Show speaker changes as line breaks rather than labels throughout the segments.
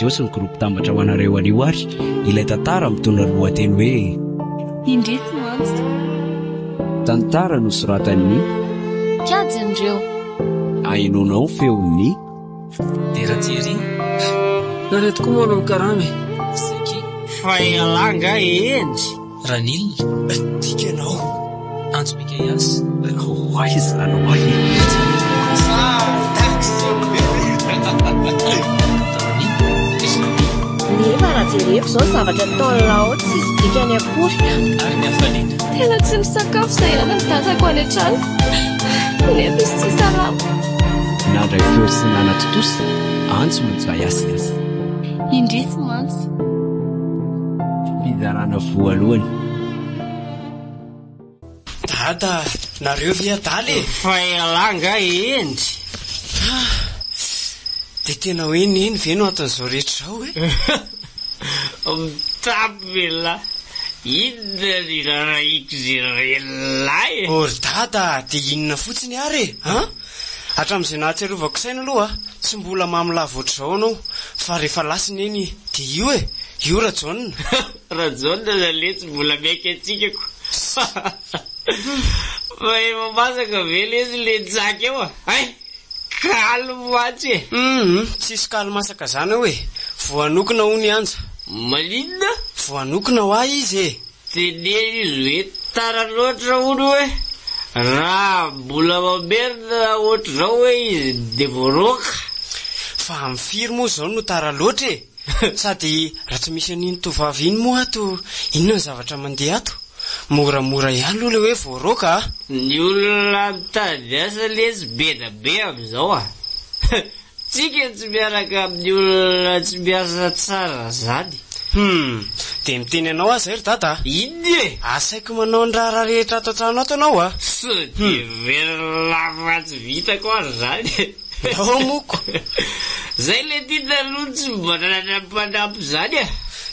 radio sy ny groupe tambatra ho anareo anio ary ilay tantara mitondra lohateny hoe
Indreto mantsy.
Tantara nosoratan'ny
Kiajin'ireo.
Ainonao feon'ny
Terajery. Nareto koa moa karame. Saki.
Fahalanga endry.
Ranilina.
Tikanao.
Antso Mikayas.
Aiza anao ay.
Nefa raha jereko zao zavatra taolao tsy sy dikany akory.
Ary ny hafaliana.
Tena tsy misakafo izay ihany ny dadako any an-trano. Nefa izy tsy salama.
Nandray feo sy nanatotosy Antso Mikayas.
Indrisy mantsy.
Fizarana voalohany.
Dada, nareo viadaly. Fahalanga endry.
Dia tena hoe neny ve no aton'izao rehetra zao
Mitapela. Inona ny raraiko zay relay.
Ory dada, dia inona fotsiny ary hatramin'izay nahatsiarovako saina aloha tsy mbola mamilavo ohatr'izao anao fa rehefa lasiny eny dia io io rajaonina.
Rajaonina nale tsy mbola miaika antsika ko. Fa efa masaka vela izy le tsaka eo ay kalmatsy.
Tsisy kalomasaka zany hoe voanokona ho ny anja.
Malinona?
Voanokona ho ahy izy
teneny izy hoe tara loatra hono hoe raha mbola mamerina ohatr'izao hoe izy dia voaroka.
Fa amin'ny firy moa zao no tara loatra sady raha tsy misy an'iny tovavy iny moa ato inona ny zavatra mandeha ato moramora ihany loha le hoe voaroka.
Ny olona mitady asa lesy be da be amin'izao tsika tsy miaraka amin'ny olona tsy miasa tsara zany.
Dia miteny anao azy ry dada.
Iny e
asaiko manao ny raha rehetra ato an-trano ato anao
so dia vera lafa tsy vitako azy zany.
ao moko
zay le tia taloha tsy mbanana mpanampy zany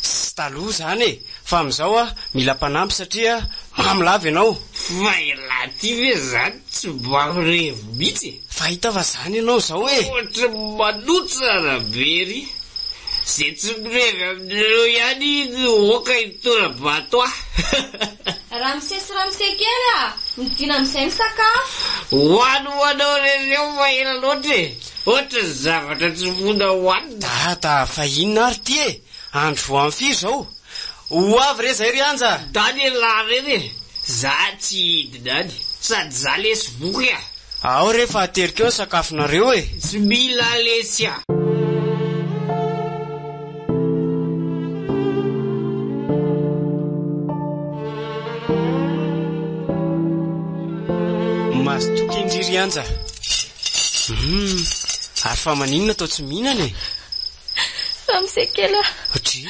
sy taloha zany fa amin'izao mila mpanampy satria mamilava ianao.
fa elaty ve zany tsy marevo mihitsy.
fahita fa zany ianao zao
ohatra manotsara bery zay tsy mirevy amin'ireo ihany izy oka itora bato
Ramsesy kely midina amin'izay misakafo.
hoanao rereo fa ela loatra ohatra zavatra tsy fona hoanina.
dada fa inona ary ty andro vo amin'ny firy zao ho avy re zay ry anja.
dany lahy reny za tsy hidina any sady za lesy boky
ao rehefa aterikeo ny sakafonareo
tsy mila lesy
mazotoky indriry anja. Ary fa maninona tao tsy mihinana
Ramsey kely
otry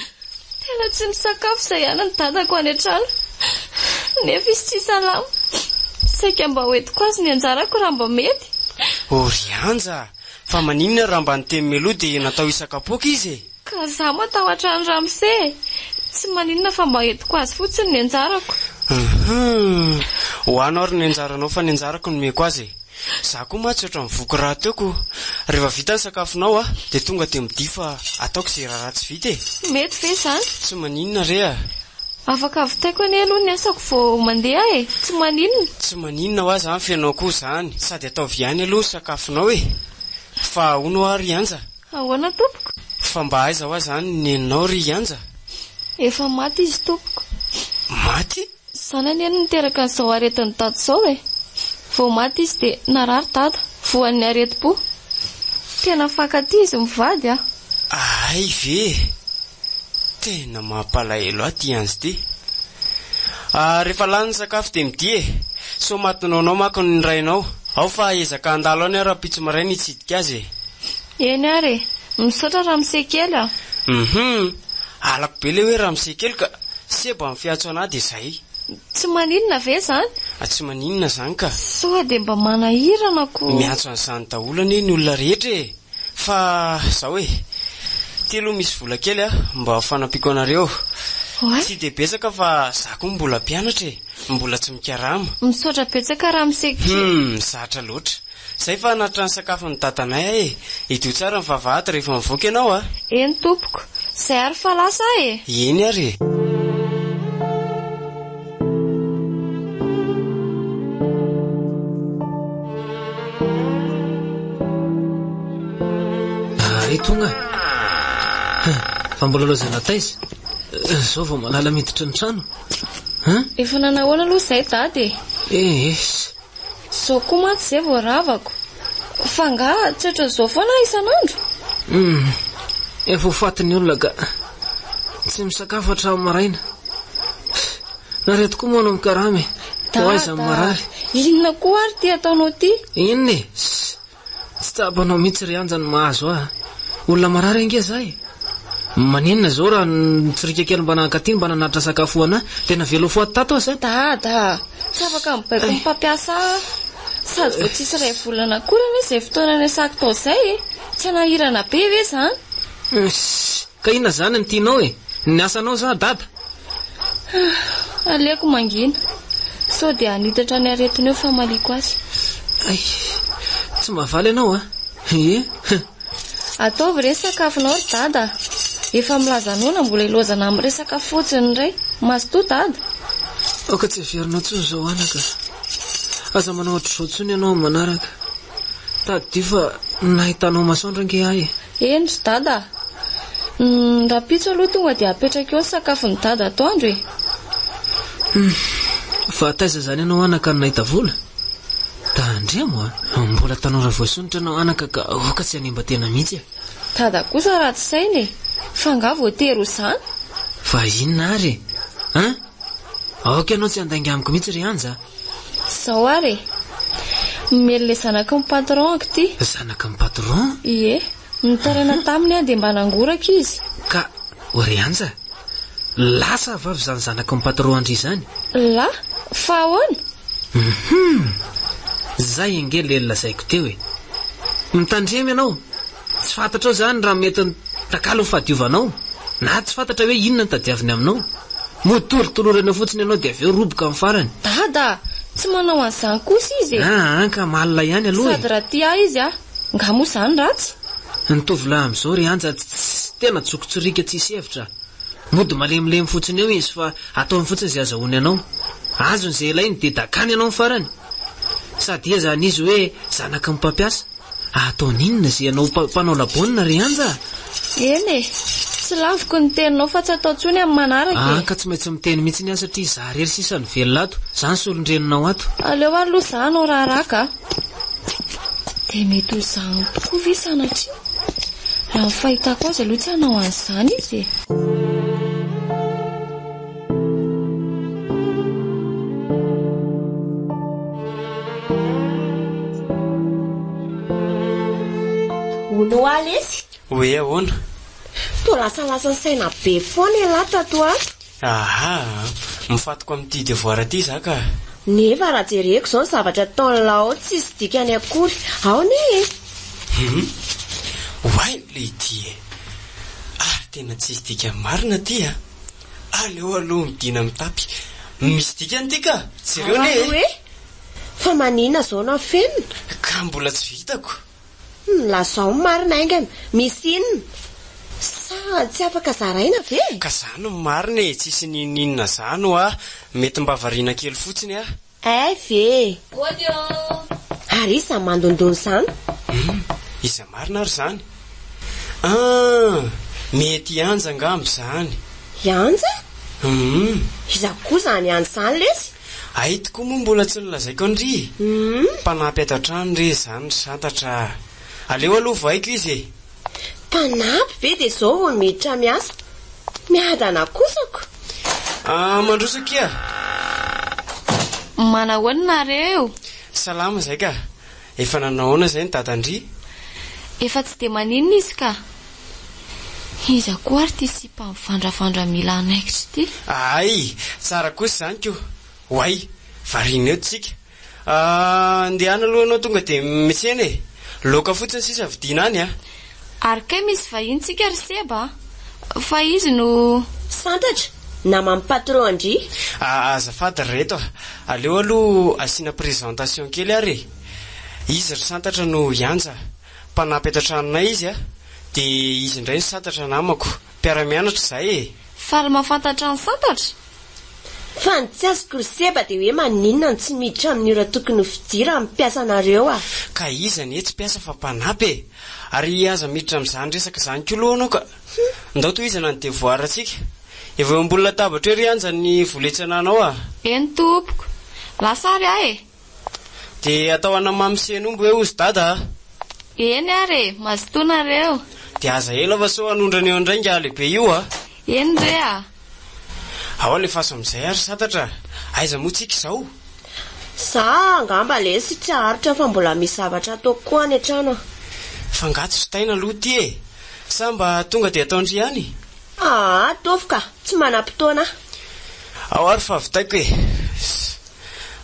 tena tsy misakafo izay ihany ny dadako any an-trano. Nefa izy tsy salama. Saika mba hoentiko azy ny anjarako raha mba mety.
ory anja fa maninona raha mba niteny meloha dia natao isakapoaka izy
Ka za matahotra ny Ramsey. Tsy maninona fa mba hoentiko azy fotsiny ny anjarako.
ho anao ary ny anjaranao fa ny anjarako no meko azy. Za koa matsy oatra mivoky raha teoko rehefa vita ny sakafonao dia tonga dia midia fa ataoko izay raha tsy vita
Mety ve zany?
tsy maninona re
Afaka vitaiko anie aloha ny asako vao mandeha tsy maninona.
tsy maninona ho azy fianao koa zany sady atao viany aloha sakafonao fa hono ary anja.
Ahoana tompoko?
fa mba aiza ho azy zany neninao ry anja.
Efa maty izy tompoko.
Maty?
Sana anie niteraka an'izao aretin'ny dada izao vao maty izy dia narary dada voan'ny areti-po. Tena fankaty izy mivady
ay ve tena mampalahelo aty anzy ty. Rehefa lany ny sakafo dia midia so matinao mako ny rainao ao fa ezaka andalo any raha pitso maray nitsidika azy
eny ary misaotra Ramsey kely
alako be le hoe Ramsey kely ka seba amin'ny fiatso anahy dia izay.
Tsy maninona ve zany?
Tsy maninona zany ka
sao dia mba manahirana ko
miantso an'izany daholo anie ny olona rehetra fa zaho telo misy vola kely mba fanampiko anareo. Tsy dia betsaka fa za koa mbola mpianatra mbola tsy mikarama.
Misaotra betsaka Ramsey.
Zatra loatra Zay fa natra ny sakafo ny tatanay ito tsara ny vavahady rehefa mivoaka ianao a.
Eny tompoko, zay ary fa lasa e.
Eny ary.
Tonga fa mbola lozana taiza zao vao malala miditra ny trano.
Efa nanahoana aloha zay dady zao koa maty zay vao ravako fa nga tsotra zao foana isan'andro.
Efa hofatin'ny olona ka tsy misakafo hatramin'ny maraina. Nareto koa moa no mikaramy ho aiza amin'ny marary.
Inona koa ary ty ataonao ty?
Inona tsy tabanao mihitsy ry anjany mahazo olona marary ange zay. Maninona zao raha nitsirika kely mba nankatiny mba nanatra sakafoana tena velo foaty tato asa.
Dada tsy afaka mibaiko ny mpampiasa sady vao tsisy ray volana akorany izay fotoana nisako tao zay tsy nahirana be ve zany.
Ka inona zany ny tianao ny asanao za dada?
Aleoko mangina sao dia hanitatra ny aretiny eo fa maliko azy.
Ay tsy mavaly ianao
Ataovy re sakafonao ry dada. Efa milaza noana mbola ilozana amin'ny resaka fotsiny ray. Mazoto dada.
Oka tsy averinao tsony zao anaka. Aza manao ohatr'izao tsony ianao manaraka. Tady fa nahitanao masoandro ange ahy.
Eny ry dada. Rapitso aloha tonga dia apetraka eo ny sakafony dada atoandro e.
Fa taiza zany ianao anaka no nahita vola? Tandremo mbola tanora voasonitra anao anaka ka oka tsy hanemba tena mihitsy.
Dada kosa raha tsy sainy fa nga voatery ho zany.
Fa inona ary aoka ianao tsy handainga amiko mihitsy ry anja.
Zao ary mimely le zanaky ny patron ty.
Zanaky ny patron?
Ie, nitaraina taminy dia mba nangoraka izy.
Ka ry anja lasa vavy zany zanaky ny patron andry zany.
La fa ahoana?
Zay engely le lazaiko teo mitandremy ianao tsy fantatra zany raha mety takalo ny fahadiovanao na tsy fantatra hoe inona ny tadiaviny aminao. Motorotolorana fotsiny ianao dia aveo roboka amin'ny farany.
Dada tsy manao an'izany kosa izy
ka malina ihany aloha
sady raha tia izy nga moa zany ratsy.
Ny tovolahy amin'izao ry anja tsy tena tsokotsirika tsisy hevitra. Mody malemilemy fotsiny eo izy fa ataony fotsiny izay azahoany ianao. Azony izay ilainy dia dakany ianao ny farany. Sady zany izy hoe zanaky ny mpampiasa. Ataony inona izay ianao mpanao labaonina ry anja?
Eny tsy laviko ny teninao fa tsy atao tsony amin'ny manaraka.
Ka tsy maintsy miteny mihitsy ny asa satria za rery sisa ny velona ato. Zany solondreninao ato.
Aleo aloha zany ao raha raka. Dia mety ho zany tokoa ve sanatria? Raha ny fahitako azy aloha tsy hanao an'izany izy.
Ono alesy?
Hoe ahoana?
To lasa saina be foana elata to
mifatoko amin'ity devoir aty zaka.
Nefa raha jereko zao ny zavatra taony lao tsy isy dikany akory. Ao ne
Wai le ty tena tsy isy dikany marina ty aleo aloha midina mitapy. Misy dikany ty ka jereo ne
fa manina zao na fenina
ka mbola tsy vitako.
Lazao marina aingana misy inona sa tsy afaka zaraina ve?
Ka zany marina tsisy ninina zany mety mba variana kely fotsiny
ay ve ary iza mandondony zany?
Iza marina ary zany? Mety anja ngambo zany.
Anja? Iza koa zany anja zany lesy?
Ay tokoa moa mbola tsy nilazaiko andry. Mpanampy ato an-trano re zany santatra. Aleo aloha vaiko izy
mpanampy ve dia zao vao miditra miasa miadana kosako.
Mandrosakia
manahoana nareo?
Salama zay ka. Efa nanahoana zay ny dadandry?
Efa tsy dia maninona izy ka. Iza koa ary ty sy mpamivandravandra mila anaikitra ty.
Ay tsara kosa zany ko. Way varina eo tsika. Andeana aloha anao tonga dia mitsena loka fotsiny sisa vidiana any
Ary kay misy vahintsika ry seba fa izy no
santatra na mampatron andry.
Azafady reto aleo aloha asina présentation kely ary. izy ry santatra no ianja mpanampy etatranonay izy a dia izy indray ny santatra namako mpiara-mianatra izay e.
Faly mahafantatra ny santatra?
Fa ny tsy azoko ry seba dia hoe maninona ny tsy miditra amin'ny ora tokony ho fidira amin'ny mpiasanareo a.
Ka iza ny tsy mpiasa fa mpanampy e. Ary aza miditra amin'izany resaka izany koa anao ka. Ndao toy iza na ny devoir antsika. Efa eo ambony latabatra eo ry anja ny voletsana anao a.
Eny tompoko. Lasary ahy e.
Dia atao anamamsena omby hoe ozy dada.
Eny ary mazotoanareo.
Dia aza ela fa so anondrana eo indray nga lehibe io a.
Eny re a.
Ao le faso amin'izay ary santatra. Aiza moa tsika izao?
Za angamba lesy tsy haharitra fa mbola misy zavatra ataoko koa any an-trano.
Fangato sotaina aloha ty e. Sa mba tonga dia ataondry ihany?
Tofoka, tsy manam-potoana.
Ao ary fa vitaiko e.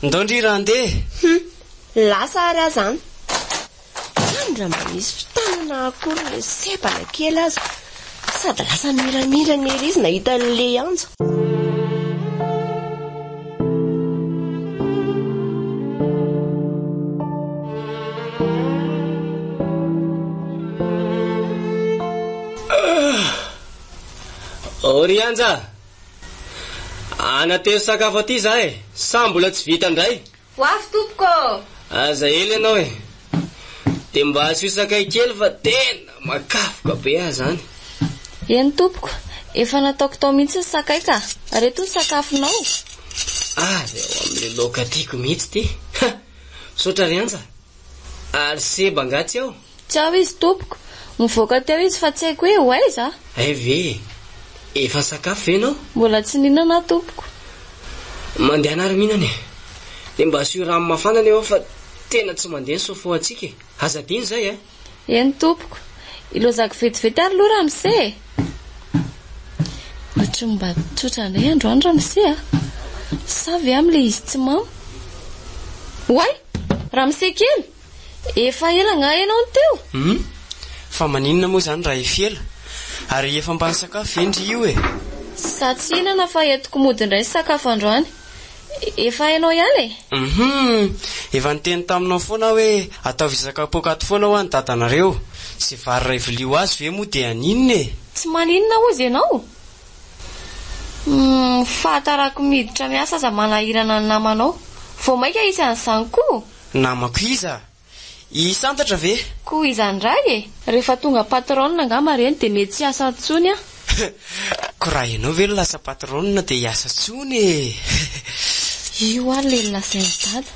Ndaondry raha andeha.
Lasa ary aza any. Sandra mba misy fitanana akory ny sebala kely aza. Sady lasa miramirana ery izy nahita an'le anja.
Ry anja, anateo sakafo aty za e. Sa mbola tsy vita ndray?
Ho avy tompoko.
Aza ely ianao e. Dia mba asio sakay kely fa tena makafoka be ahy zany.
Eny tompoko, efa nataoko tao mihitsy ny sakay ka. Reto ny sakafonao.
Dia ao amin'ilay laoka tiako mihitsy ty. Sotra ry anja. Ary seba ngatsy aho.
Tsy aho izy tompoko. Mivoaka teo izy fa tsy haiko hoe ho aiza.
Ve, efa sakafo ve ianao?
Mbola tsy nihinana tompoko.
Mandeha anary mihinana e. Dia mba asio rano mafana eo fa tena tsy mandeha ny sofo atsika e. Aza diny zay e.
Eny tompoko. Ilozako vetivety ary loha ramose. Ohatra mba tsotra indray androany ramose a. Sa ve amin'ilay izy tsy mamy? Hoay, ramose kely. Efa ela nga ianao ny teo.
Fa maninona moa zany raha efela. Ary efa mbany sakafo endry io e.
Sa tsy hinana fa entiko mody indray sakafo androany. Efa hainao ihany e.
Efa niteny taminao foana hoe ataovy sakapôkaty foana ho any dadanareo. Sy vary ray vilio azy ve moa dia aninona e.
Tsy maninona ozy ianao. Fahatarako miditra miasa aza manahirana ny namanao. Vao maika isy an'izany koa.
Namako iza? I santatra ve?
Koa izandray e. Rehefa tonga patronina angamba reny dia mety tsy asa ntsony a.
Ko raha ianao ve lasa patronina dia hiasa ntsony e.
Io ary le lasainy dada.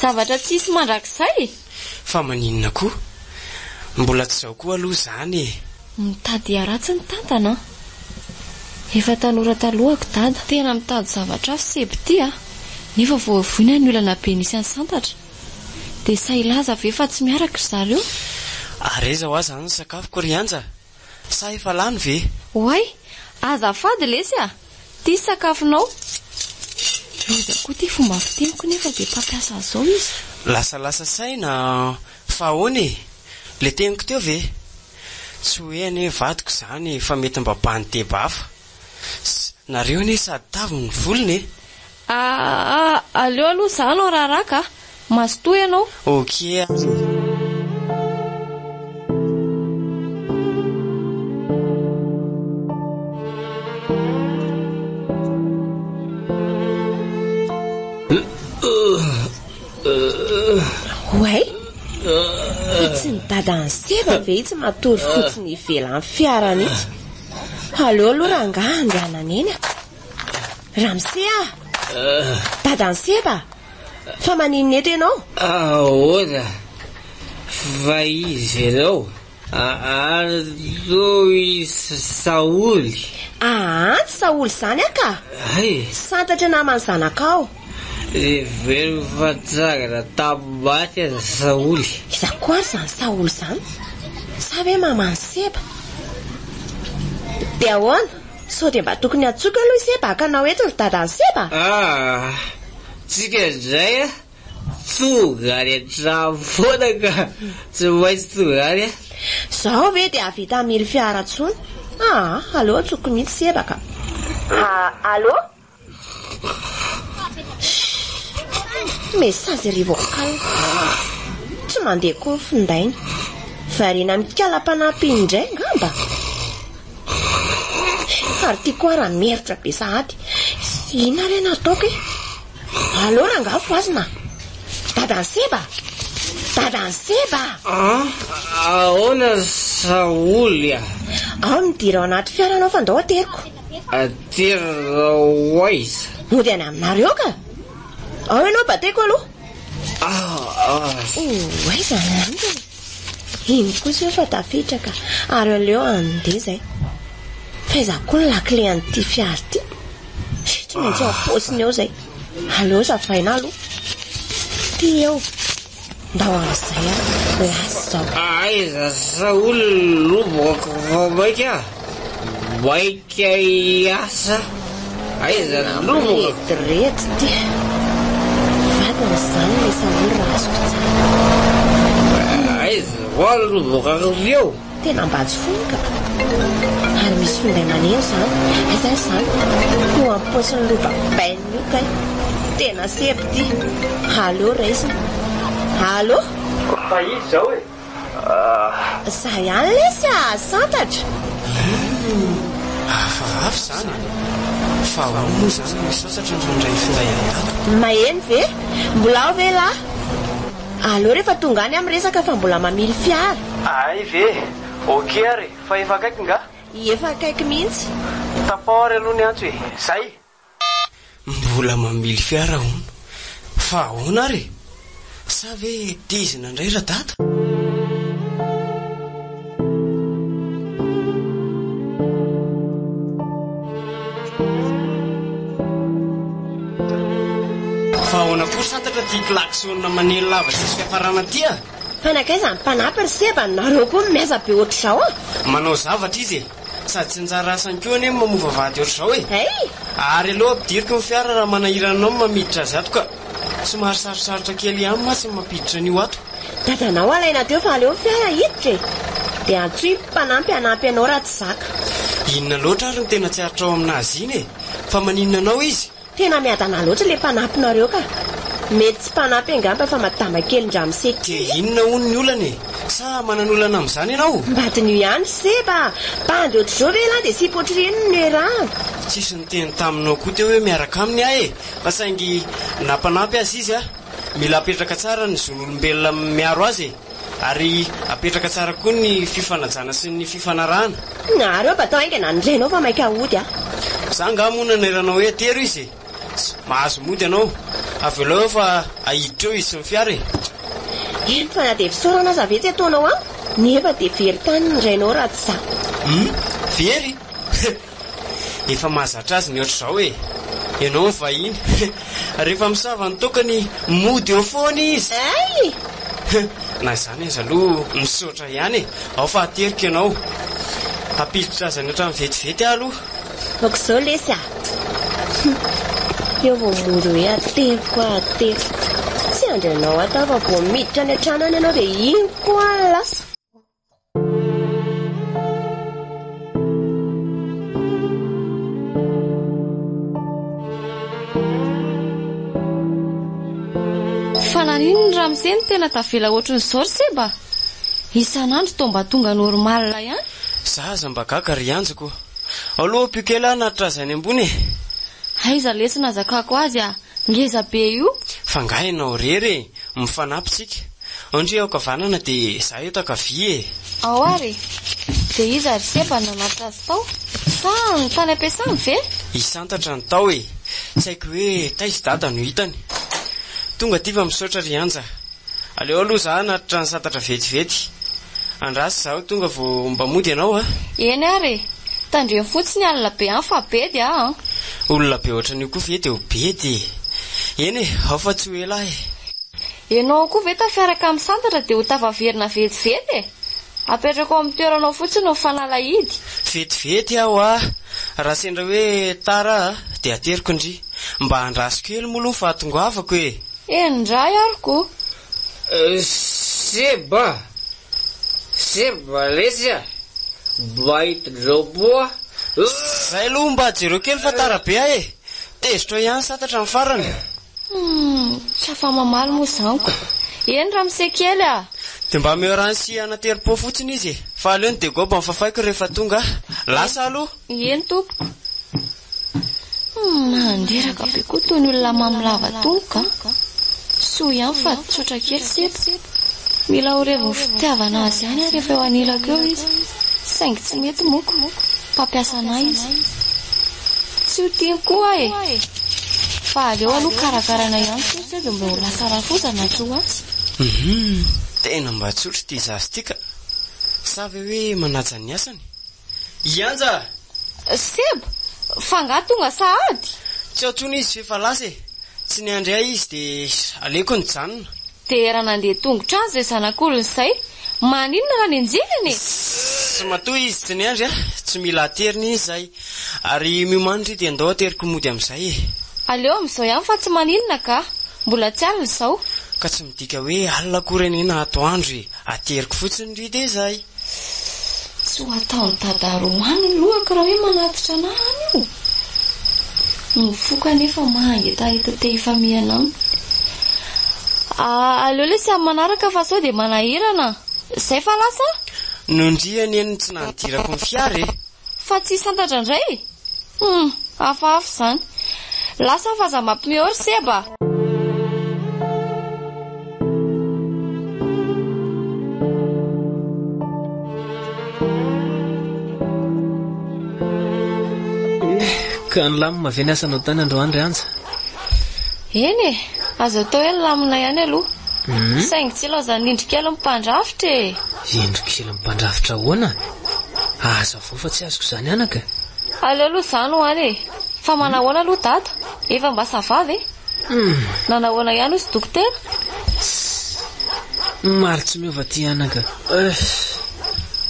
Zavatra tsisy mandrakizay.
Fa maninona koa? Mbola tsy zao koa aloha zany e.
Mitady aratsy ny tantana. Efa tanora talohako dada. Tena mitady zavatra seby ty a. Nefa vao avoina ny olana be nisy any santatra. Dia sa ilaza ve fa tsy miaraka zareo?
Areza ho aza ny sakafoko ry anja. Sa efa lany ve?
Hoay, azafady lesy a. Ty sakafonao. Loza koa ty fomba fiteniko nefa dia mpampiasa zao izy.
Lasa saina fa ahoana e. Le teniko teo ve? Tsy hoe ane vadiko zany fa mety mba bany tebafa. Nareo ane sady tavy ny volony e.
Aleo aloha zany o raraka. Mazotoa ianao.
Ok.
Hoay, tsy ny dadany seba ve tsy matory fotsiny ivelan'ny fiarany itsy. Aleo aloha raha nga andehanana eny a. Ramose a. Dadany seba. Fa maninona eto ianao?
Ahoana, fa izy ianao Aroi Saoly.
Tsy Saoly zany aka. Santatra namany zanakao.
Vero fa tsara tabaty aza Saoly.
Iza koa ary zany Saoly zany? Sa hoe mamany seba? Dia ahoana? Sao dia mba tokony atsoka aloha seba akanao eto ry dadany seba?
Tsika indray a tsogary an-trano foana ka tsy maintsy tsogary a.
Zaho ve dia avita mily fiara tsony? Allo atsoko mihitsy seba ka. Allo? Message rivocal. mandeha koa ny findainy variana mikala-panampy indray ngamba ary tiako raha meritra be sahady ina re nataoko alô rangafo azona dadanseba
ahoana saoly
ao midira ao anaty fiaranao fandao ateriko
aterao aiza
mody any aminareo ka ao ianao bateko aloha aiza iny kosa eo fa tafetraka ary aleo andeha zay faiza koa ny lakile an'ity fiara ty tsy maintsy ao posiny eo zay aleo zavaina aloha ty eo ndao an'izay lasy zao
aiza saoly loboko vabaika baika iasa aiza loboko
retirety ty vatana zany le saoly rasoko
aiza hoa loboko eo
tena mbatsy fonka ary misy finday maneno zany izay zany no amposiny loba bainy io kay tena seby ty alô raisina alô
fa izy zao e
za ihany lesy santatra
afafafy zany fa mo zany misasatra ndraindray finday atato
maheny ve mbola ao ve lahy alô rehefa tonga any amin'ny resaka fa mbola mamily fiara
ay ve oke ary fa efa akaiky nga
efa akaiky mihitsy
tapahary aloha ny antso e zay mbola mamily fiara ono fa ahoana ary sa ve tizina indray raha data fa ahoana koa santatra tia klaksona manelo lavatra sy fiafarana tya
fanakaiza ny mpanampy ry seba nareo koa miasa be ohatr'izao
manao zavatra izy e sady tsy njara asany keo ane mamova vady ohatr'izao e ary aloha ampidiriko ny fiara raha manahiranao mamiditra azy ato ka somary sarosarotra kely ihany matsy mampiditra an'io ato
dadanao alaina teo fa aleo fiara hiditra e dia antsoy mpanampy anampy anao raha tsy zaka
inona loatra ary ny tena tsy aritra ao aminazy iny e fa maninona anao izy
tena miadana loatra le mpanampinareo ka mety tsy mpanampy angamba fa matama kely ndramisety
dia inona hono ny olana e sa mananolana amin'izany ianao
mbadin'io ihany seba bandy ohatr'izao ve la dia sy potrireniny ny raha
tsisy ny teny taminao koa teo hoe miaraka aminy ahy e fa saingy nampanampy azy izy a mila apetraka tsara ny zon'olombelona miaro azy e ary apetraka tsara koa ny fifanajana sy ny fifanarahana
nareo batao aingana nindrenao fa maika hody
za nga monana iranao hoe tero izy e mahazo mody ianao avy eo fa ahiditra eo izy sy ny fiara e
eny fa na dia fisaorana aza vetsy ataonao ao nefa dia very tany ndrainao raha tsy za
very efa mahazatra azy ny ohatr'izao e ianao ny vahiny rehefa misava ny tokany mody eo foana izy
ay
na izany azy aloha misaotra ihany e ao fa aterika ianao ampiditra azy any oatra mivetivety ah aloha
ok'izao lesy eo vao mody hoe ateviko tsy andranao atao fa vao miditra ny antranany ianao dia iny koa lasa
fananiny raha miseny tena tavela ohatrany zao ry seba isan'andro to mba tonga normal ihany
zaza mba gaga ry anjako aloha pikela natra azy any ambony e
aiza lesina zakako azy ngeza be io
fa ngainao rery mifanampitsika andry ao kavanana dia za eo takavy e
ao ary dia iza ry seba nanatra azy tao sa ny tany ampiasany ve
isantatra ny tao e tsy haiko hoe taizy dada no hitany tonga ty fa misaotra ry anja aleo aloha za natitra ny santatra vetivety andrasy zaho tonga vao mba mody ianao
eny ary tandreny fotsiny alina be any fa bedy
olona be ohatran'io koa ve dia ho bedy eny e ao fa tsy hoe lahy
ianao koa ve tafiaraka amin'ny santatra dia ho tavaverina vetivety apetraka ao amin'ny toeranao fotsiny ho fanalahidy
vetivety aho raha sendra hoe tara dia ateriko indry mba andraso kely moa aloha ny fahatongoavako e
endray aroko
seba lesy baitidroboa
zay aloha mba jereo kely fa tara be e tezitra ihany santatra ny farany
tsy afa mamaly moa zaniko eny raha mise kely
Dia mba meo sy anaterim-po fotsiny izy fa aleo ny degoba mifafaiko rehefa tonga lasa aloha.
Eny tompo. Manderaka be koa toy ny olona mamilava tongoka. Soa ihany fa tsotra kely sepa. Mila ho reviny fitiavana azy ihany rehefa eo anilako eo izy. Saingy tsy mety moko mpampiasa anahy izy. Tsy ho tiany koa e. Fa aleo aloha karakarana ihany koa dia mba ho lasa rafozana tso azy.
Tena mba tsotra ty zazy tika. Savy hoe manaja ny asany. Ianja!
Seba, fa nga tonga sahady.
Tsy aotsony izy efa lasa e. Tsy ny andray izy dia aleko ny janona.
Dia raha nandeha tongotra azy izay zanak'olona izay, maninona raha ny anjelany e?
Tsy matoa izy tsy ny andry tsy mila ateriny izy izay. Ary miomandry dia andao ateriko mody amin'izay e.
Aleo amin'izao ihany fa tsy maninona ka, mbola tsy alina izao.
Ka tsy midika hoe alina korenena atoandro ateriko fotsiny ry dia izay.
Tsy ho ataony tadaroany ny lohako raha hoe manatitra anahany io. Mifoka nefa mahangetahita te ifamiana aminy. Aleo le sy amin'ny manaraka fa sao dia manahirana. Izay fa lasa?
Nondriany eny tsy nandirako ny fiara e.
Fa tsy santatra indray? Hafahafa izany. Lasa fa za mampimehory seba.
Ka ny lamina avy ny asanao tany androandry anja.
Eny e, azo atao hoe ny lamina ihany aloha. Saingy tsy ilaozany indrikely mimpandrafitra e.
Indrikely mimpandrafitra ahoana? Aza vao fa tsy azoko izany anaka.
Aleo aloha izany ho any e. Fa manahoana aloha dada? Efa mba savavy e? Nanahoana ihany hozy dokotera?
Maro tsy miova ty anaka.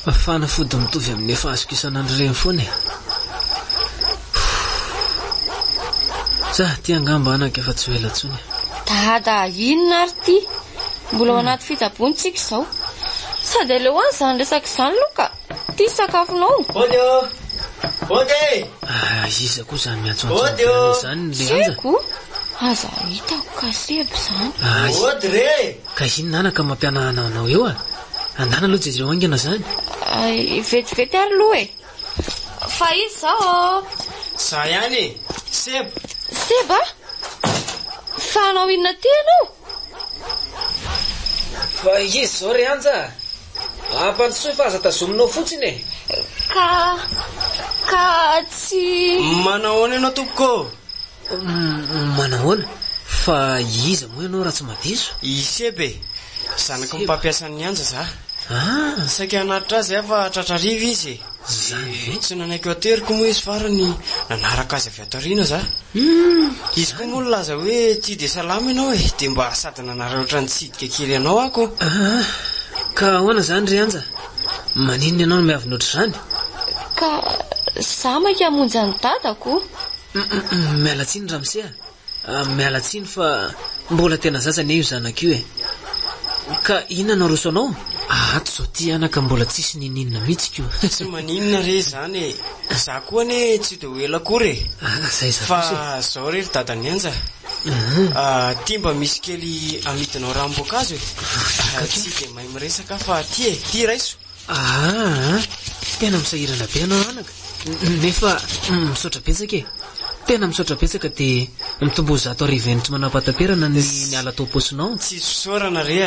Fanafody mitovy amin'ny efa azoko isan'andro ireny foana e. Za ty angamba anaka efa tsy ela tsony.
Dada, inona ary ty? Mbola ao anaty fitsabontsika izao. Sady aleo any izany resaka izany loka. Ty sakafonao.
Odio! Ode!
Iza koa izany miantsoantsoana izany le anja.
Seko? Aza hitako ka seba izany.
Ody re!
Ka inona anaka mampianahana anao eo a? Andana aloha jejeo aingana izany.
Vetivety ary loha e. Fa izy izao.
Za ihany e. Seba.
Seba? Fa anao inona ty ianao?
Fa izy izao re anja. Ampandrosoa fa aza tazominao fotsiny e.
Ka tsy...
Manahoana ianao tompoko?
Manahoana? Fa iza moa ianao raha tsy madiso?
I Seba e. Zanaka mpampiasa ny anja za. Saika anatitra azy fa tratrariva izy. Tsy nanaiky ateriko moa izy farany nanaraka azy avy ato aoriana za. Izy koa moa laza hoe tsy dia salama ianao e. Dia mba sady nanaratra nitsidika kely ianao ako.
Ka ahoana izany ry anja? Maninona ianao no miavy noatra izany?
Ka za maika hamonjy any dadako.
Mialatsiny Ramsea. Mialatsiny fa mbola tena zazany io zanak'io e. Ka inona no roso anao? Ato zao ty anaka mbola tsisy nininona mihitsy io.
Tsy maninona re zany e. Za koa ne tsy dia ho ela akory e. Fa zao re ry dadany anja. Ty mba misy kely amidinao ranom-boankazo e. Tsy dia mahay miresaka fa ty e, ty raiso.
Tena misahirana be anao anaka. Nefa misaotra betsaka e. Tena misaotra betsaka dia mitombo 100,000 tsy manam-pataperana ny ala tao posinao.
Tsy sosorana re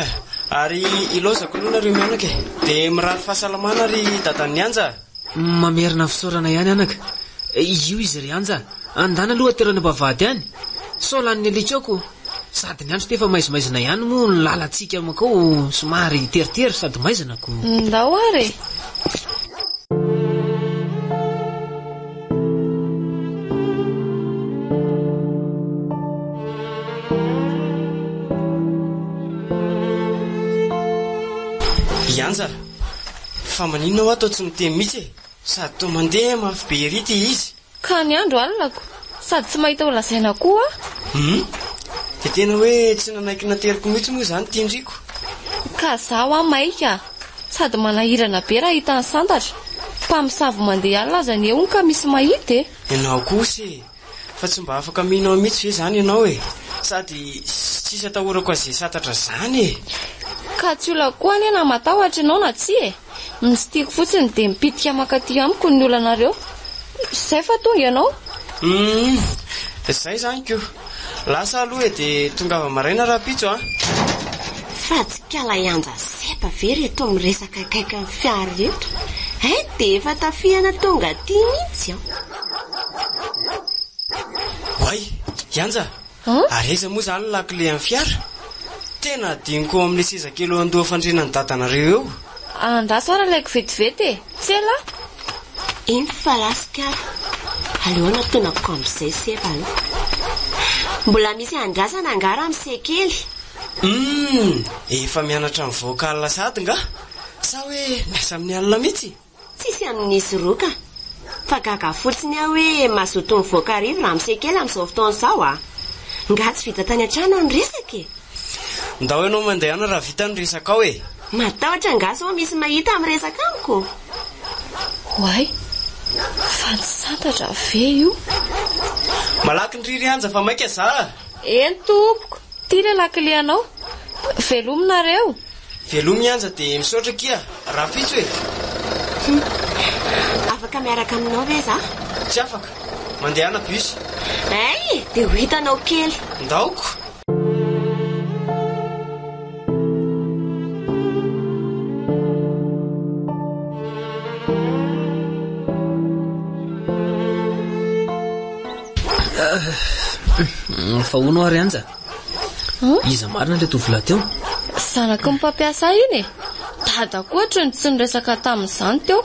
ary ilozako aloha nareo mianaka e. Dia mirary fahasalamana ry dadany anja.
Mamerina fisaorana ihany anaka. Io izy ry anja. Andana aloha aterana bavady ihany. Sao lany ny alikako. Sady ny andro tefa maizimaizina ihany moa ny lalantsika makao somary teritery sady maizina ko.
Ndao ary.
Anja, fa maninona atao tsy miteny mihitsy e. Sady toa mandeha mafy be rity izy.
Ka ny andro alinako. Sady tsy mahita ho lazaina koa.
Dia tena hoe tsy nanaiky nateriko mihitsy moa izany tindriko.
Ka zaho amaika. Sady manahirana be raha hita ny santatra. Mpamosavy mandeha alina aza ny eo ka misy mahita e.
Ianao kosa e. Fa tsy mba afaka mihinao mihitsy ve izany ianao e. Sady tsisy atahorako azy santatra izany e.
Ka tsy olona koa nena matahotra ianao na tsy e. Mistiko fotsiny dia mipitika makaty amiko ny olonareo. Izay fa tonga ianao?
Izay zany ko. Lasa aloha e dia tonga maraina raha-pitso
Fa tsy kala ianja sepa very eto miresaka akaiky ny fiara eto. Dia efa tafihana tonga ty mihitsy aho.
Hoay, Ianja. Areza moa zany lakile amin'ny fiara. Tena diniko amin'ilay seza kely eo andoha fandrinan'ny dadanareo eo.
Andasara laiko vetivety e. Tsy ela?
Iny fa lasikara. Aleona tonako amin'izay sepa aloha. Mbola misy andrasana angara amin'ny sekely.
Efa mianatra amin'ny vocal sady nga? Sa hoe miasa amin'ny alina mihitsy?
Tsisy amin'izy roka. Fa gaga fotsiny aho hoe mazoto ny voakarivo raha amin'ny sekely amin'izao fotoana izao Nga tsy vita tany an-trano ny resaka e.
Ndao ianao mandehana raha vita ny resaka ao e.
Matahotra ngasa ao misy mahita amin'ny resaka amiko.
Hoay, fa tsy santatra ve io?
Malaky ny riry Anja fa maika za.
Eny tompoko, tia ilay lakile anao. Velominareo.
Velomy Anja dia misaotra kia, raha-pitso e.
Afaka miaraka aminao ve za?
Tsy afaka, mandehana bus.
Dia ho hitanao kely.
Ndaoko.
Fa hono ary Anja. Iza marina ilay tovolahy teo?
Zanaka mpampiasa iny e. Dada koa ohatrany tsy niresaka tamin'izany teo.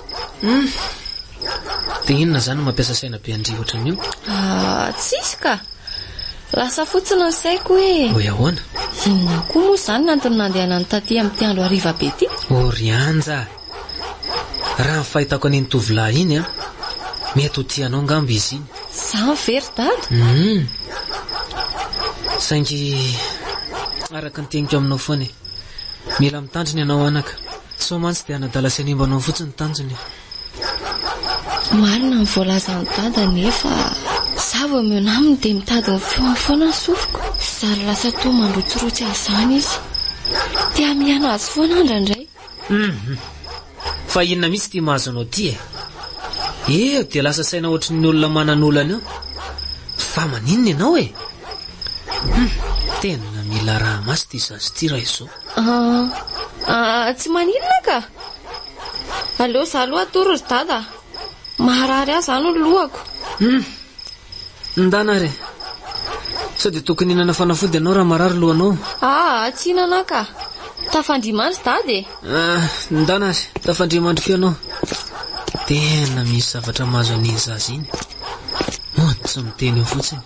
Dia inona zany mampiasa saina be andry ohatran'io?
Tsisy ka. Lasa fotsiny ny saiko hoe.
Ho ahoana?
Inona koa moa zany nantony nandehanany taty amin'ny andro hariva be ty?
Ry Anja. Raha ny fahitako an'iny tovolahy iny mety ho tianao ngamba izy iny.
Za very dada?
Saingy araka ny teniko aminao foana. Mila mitandriny ianao anaka. So mantsy dia anadala sy animbanao fotsiny tanjony.
Marina ny voalazany dada nefa za vao miona aminy dia mitady ny feony foana ny sofiko. Zary lasa toa mandrotsirotsy azany izy. Tia miana azy foana indraindray.
Fa inona mihitsy tia mahazo anao ty e? Dia lasa saina ohatran'ny olona manan'olana eo. Fa maninona ianao e? Tena mila raha masy ty zazy ty raha izao.
Tsy maninona ka. Aleo za aloha atoro ry dada. Maharary ahy zany ny lohako.
Ndana re. Sao dia tokony hinana fanafody ianao raha marary lohanao?
Tsy hinana ka. Tafandrimandry dada e.
Ndana re, tafandrimandry feo ianao. Tena misy zavatra mahazo an'iny zazy iny. Tsy miteny eo fotsiny.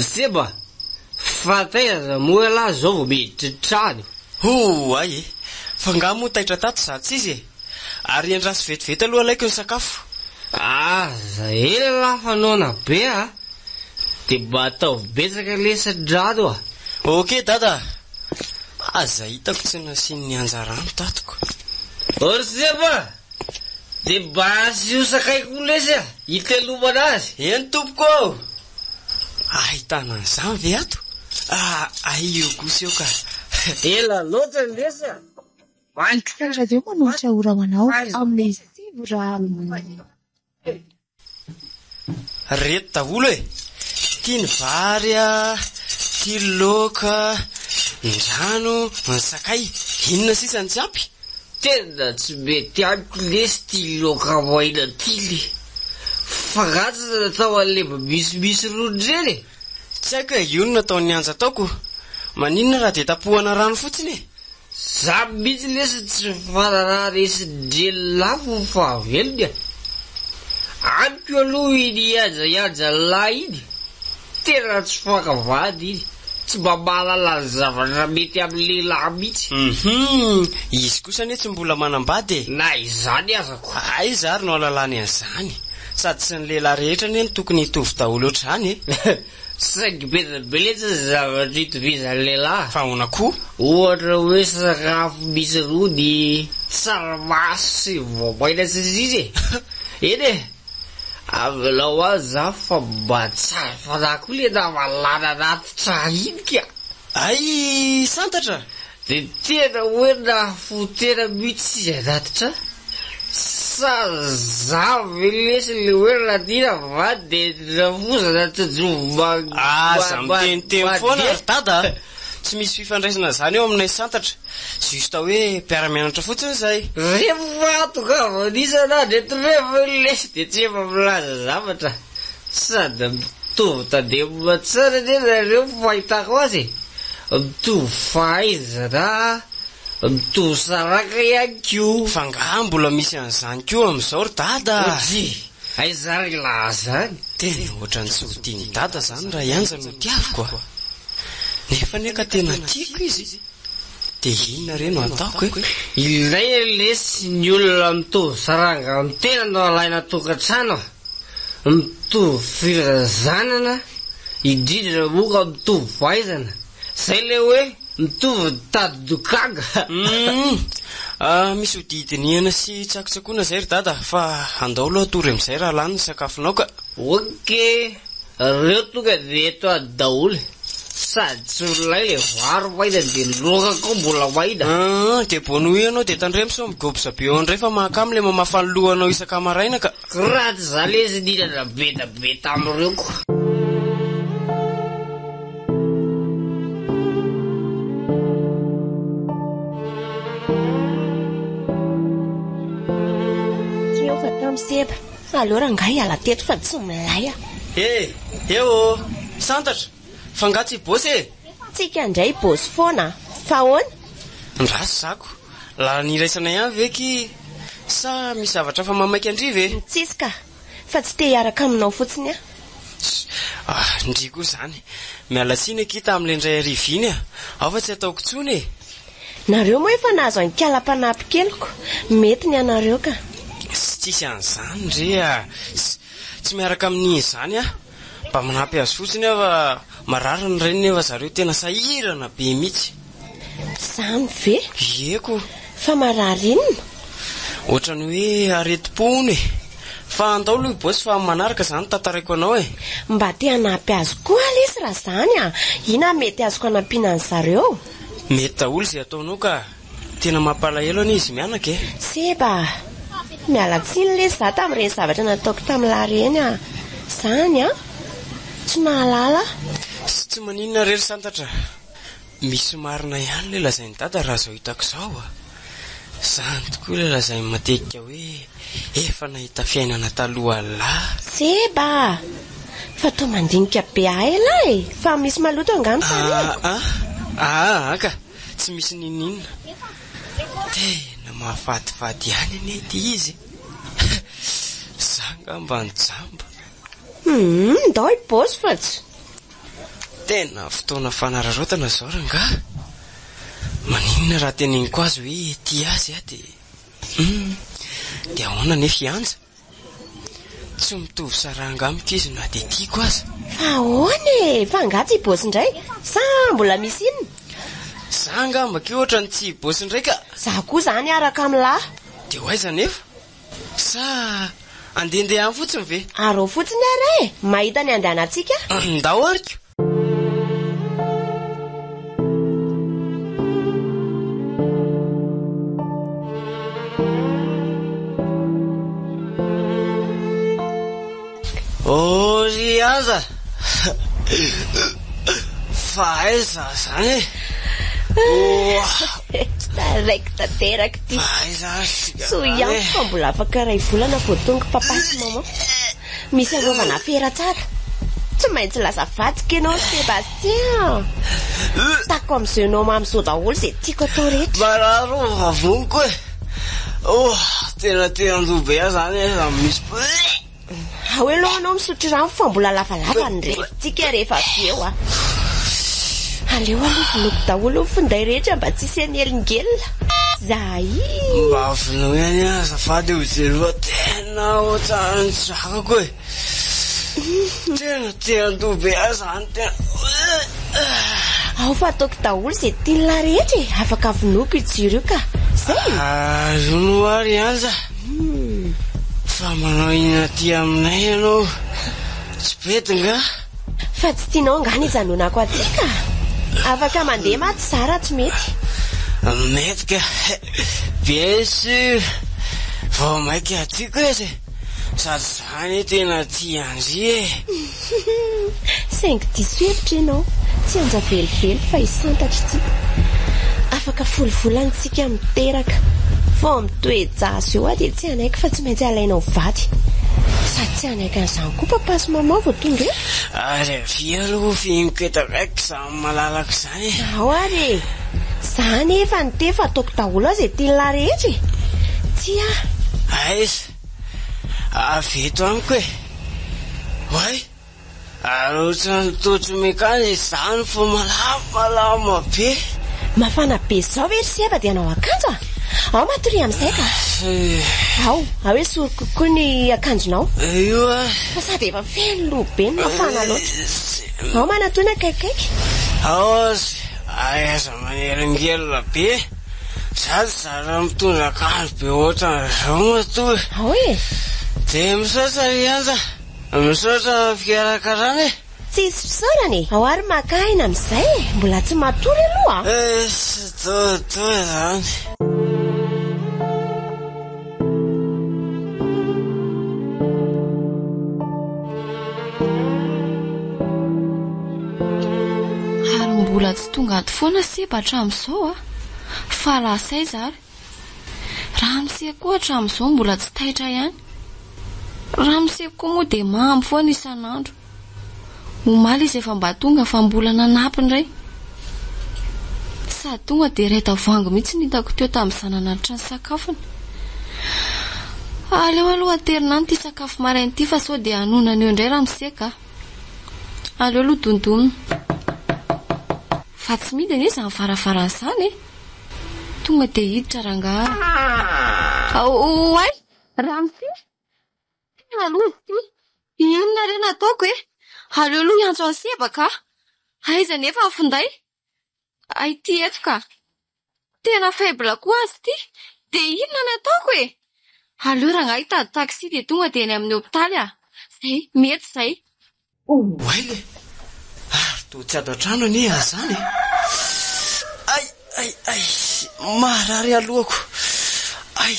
Seba, fataiza moa lahy zao vao mitritrany.
Ay e, fa nga moa taitra tato za tsy izy e. Ary andraso vetivety aloha alaiko ny sakafo.
Za ela lafanaona be dia mba ataovy betsaka lesadrado
Ok dada. Aza hitako tsy nasiany anjarano tatoko.
Seba, dia mba asio sakaiko lesy itelomana azy.
Eny tompoko. Ahitana an'izany ve ato? Io kosa eo ka.
Ela loatra lesy
Raha manolotra ora ho anao amin'ilay sivo raha
reto daholo e. Tia ny vary tia laoka, ny rano, ny sakay. Inona sisa ny tsy ampy?
Tena tsy mety amiko lesy ty laoka voaina ty le. Fagatsy natao an'le misimisy rony.
Tsy haiko e, io no nataony Anja ataoko. Maninona raha dia tapohana rano fotsiny e?
Za mihitsy lesy tsy fanana resy drely lafo fa velony amiko aloha iny ianja lahy iny. Tena tsy fakavady iny. Tsy mba mahalala ny zavatra mety amin'ny lehilahy mihitsy.
Izy kosa anie tsy mbola manambady e.
Na izany azako.
Zary no alalany an'izany. Sady tsy ny lehilahy rehetra anie no tokony hitovy daholo ohatr'izany e.
saingy betsa zavatra itovizan'ny lehilahy
fa ona koa
ohatra hoe sakafo misy rony tsaramaso sy voamaina sy izy eny e avelao azy za fa mba tsara fa na koa le namalana anaty trahinika
ay santatra
de tena hoe nafotena mihitsy izy anaty tra sa za velesy le hoe radina va de nafozana
aza miteniteny foana ry dada tsy misy fifandraisana zany eo aminay santatra justa hoe mpiara-mianatra fotsiny zay
rehefa vanisa nandreto rehefa lesy de tsy efa milaza zavatra sady mitovy tandemina tsara ne nareo fahitako azy mitovy fahaizana mitovy saraka ihany ko
fa nga mbola misy an'izany ko amin'izao ry dada
aizary lazany
tena ohatrany tsy ho tiany dada zany raha ianja no tiaviko nefa neka tena tiako izy de inona re no ataoko
ilay lesy ny olona mitovy saranga mitena no alaina tokantrano mitovy firazanana indrindra moka mitovy fahaizana zay le hoe mitovy tady dokanga
misy hodidinihana sy tsakotsakoana zay ry dada fa andao aloha atory amin'izay raha lany ny sakafonao ka
oke reo tonga de eto adaholy sady tsy olay le varo maina de loka koa mbola maina
de bono ianao de tandremo migobosa be eo andray fa mahakamy le mamafany lohanao isaka maraina ka
raha tsy za le izy ninana betabe tamin'ireo koa
seba aleo ranga hiala teto fa tsy milay
eo santatra fa nga tsy bosy
tsika indray bosy foana fa hoana
ndrasy zako la niraisana ihany veky sa misy zavatra fa mamaiky andri ve
tsisy ka fa tsy te hiaraka aminao fotsiny
ndri koa zany mialatsiny kita amin'le ndray ariviny ao fa tsy ataoko tsony
nareo moa efa nahazo ankalam-panampy keliko mety ny anareo ka
tsisy an'izany re tsy miaraka amin'iny zany mba manampy azy fotsiny fa marary ny reny nefa zareo tena sahirana be mihitsy
zany ve
eko
fa marary inona
ohatrany hoe areti-pony fa andao aloha bosy fa manaraka zany tantaraiko anao
mba te hanampy azy koa lesy raha zany ina mety azoko hanampiana ny zareo
mety daholo zay ataonao ka tena mampalahelo any izy mianaka
seba miala tsiny lesy za tamin'ireny zavatra nataoko tamin'la reny zany tsy nahalala
sy tsy maninona rery santatra misy marina ihany le lazainy dada raha zao hitako zao zany tokoa le lazainy matetika hoe efa nahita fiainana taloha lahy
seba fa to mandinika be ahela fa misy maloto angano
ka tsy misy ninina tena mahafatifaty ihany anety izy zanga mba nijamba
ndao ibosy fa tsy
tena fotoana fanararotana zao ranga maninona raha teniniko azy hoe ty azy de ahoana nefa ianja tsy mitovy saranga amiko izy na de tiako azy
fa ahoana fa angatsy ibosy indray sa mbola misy inona
za ngambaka ohatra ny tsy bosy ndraika
za koa zany araka amin'lahy
de hoaiza nefa sa andehandeha any fotsiny ve
areo fotsiny ary mahita ny andehanantsika
ndao ariko ry aza fa aiza zany
taraiky tanteraky ty so ihany fa mbola afaka ray volana vo tonga papa sy mama misy arovana fera tsara tsy maintsy lasa vatsika ianao Sébastien tako amin'izay anao mamizao daholo zay tiako atao rehetra
mararo vavoniko tena andobe a zany misy
hoe aloha anao misotro rano fa mbola lavalava ny rehetritsika rehefa aveo aleo aloha vinoko daholo finday rehetra mba tsisy anelingela zay
mba vino ihany azafady eo jeroa tena ohatrany zakako Tena te andoha be azany tena.
Ao fa ataoko daholo izay tian'la rehetra e. Afaka vonoko io jiro io ka. Zay.
Azono ary aza. Fa manao ina ty aminay ianao. Tsy bety nga.
Fa tsy tianao angany ijanonako aty ka. Afaka mandeha maty zara tsy mety.
Mety ka. Bien sûr. Vao maika atyko eze. Sady zany tena tia anzy e.
Saingy diso hevitra ianao. Tsy anja velively fa isantatra ity. Afaka folivolantsika miteraka. Vao mitoejazo eo dia tsy anaiky fa tsy maintsy alainao vady. Sady tsy anaiky an'izany koa papasy maman vao tonga eo.
Ary avy aloha finiketakaiko izany malalaka izany.
Ao ary e. Zany efa nite fa ataoko daholo azy e tian'la rehetra e. Tia.
Aiza. Aveto amiko e. Hoay. Ohatrany totro mekany izany fa malama be.
Mafana be zao ve seba dia anao akanjo a? Ao matory amin'izay ka. Ao hoe sory kokoa ny akanjonao.
Io a.
Fa sady efa feno loha be ny mafana loatra. Ao manatona kaikaiky.
Ao aiza manelingelina be. Sady zara mitondra akanjo be ohatran'izao matory.
Ao e.
Dia misaotra rianza. Misaotra fikarakarana e.
Tsisy fisaorana e. Ao ary makaina amin'izay e. Mbola tsy matory aloha.
Tô zany.
Ary mbola tsy tonga ato foana seba hatramin'izao a. Fa lasay zary. Raha miseko koa hatramin'izao mbola tsy taitra ihany. Raha miseko koa moa dia mamy foana isan'andro. Omaly izy efa mba tonga fa mbola nanampy indray. Sady tonga dia iray tavoahangy mihitsy ny hitako teo tamin'ny zanan'anitra ny sakafony. Aleo aloha aterinany ity sakafo maraina ity fa sao dia hanonana eo indray raha miseka. Aleo aloha dondonina. Fa tsy midina izy amin'ny varavaran'izany e. Tonga dia hiditra rangahy. Oay, Ramsy. Aloha ity. Inona re nataoko e? Aleo aloha iantso any seba ka. Aiza nefa ny finday? Ity eto ka. Tena faible koa azy ity. Dia inona nataoko e? Aleo rangahy hitady taxi dia tonga dia eny amin'ny hopitaly a. Zay, mety zay.
Waile. Toa tsy ato an-trano anie azany. Ay. Marary alohako. Ay,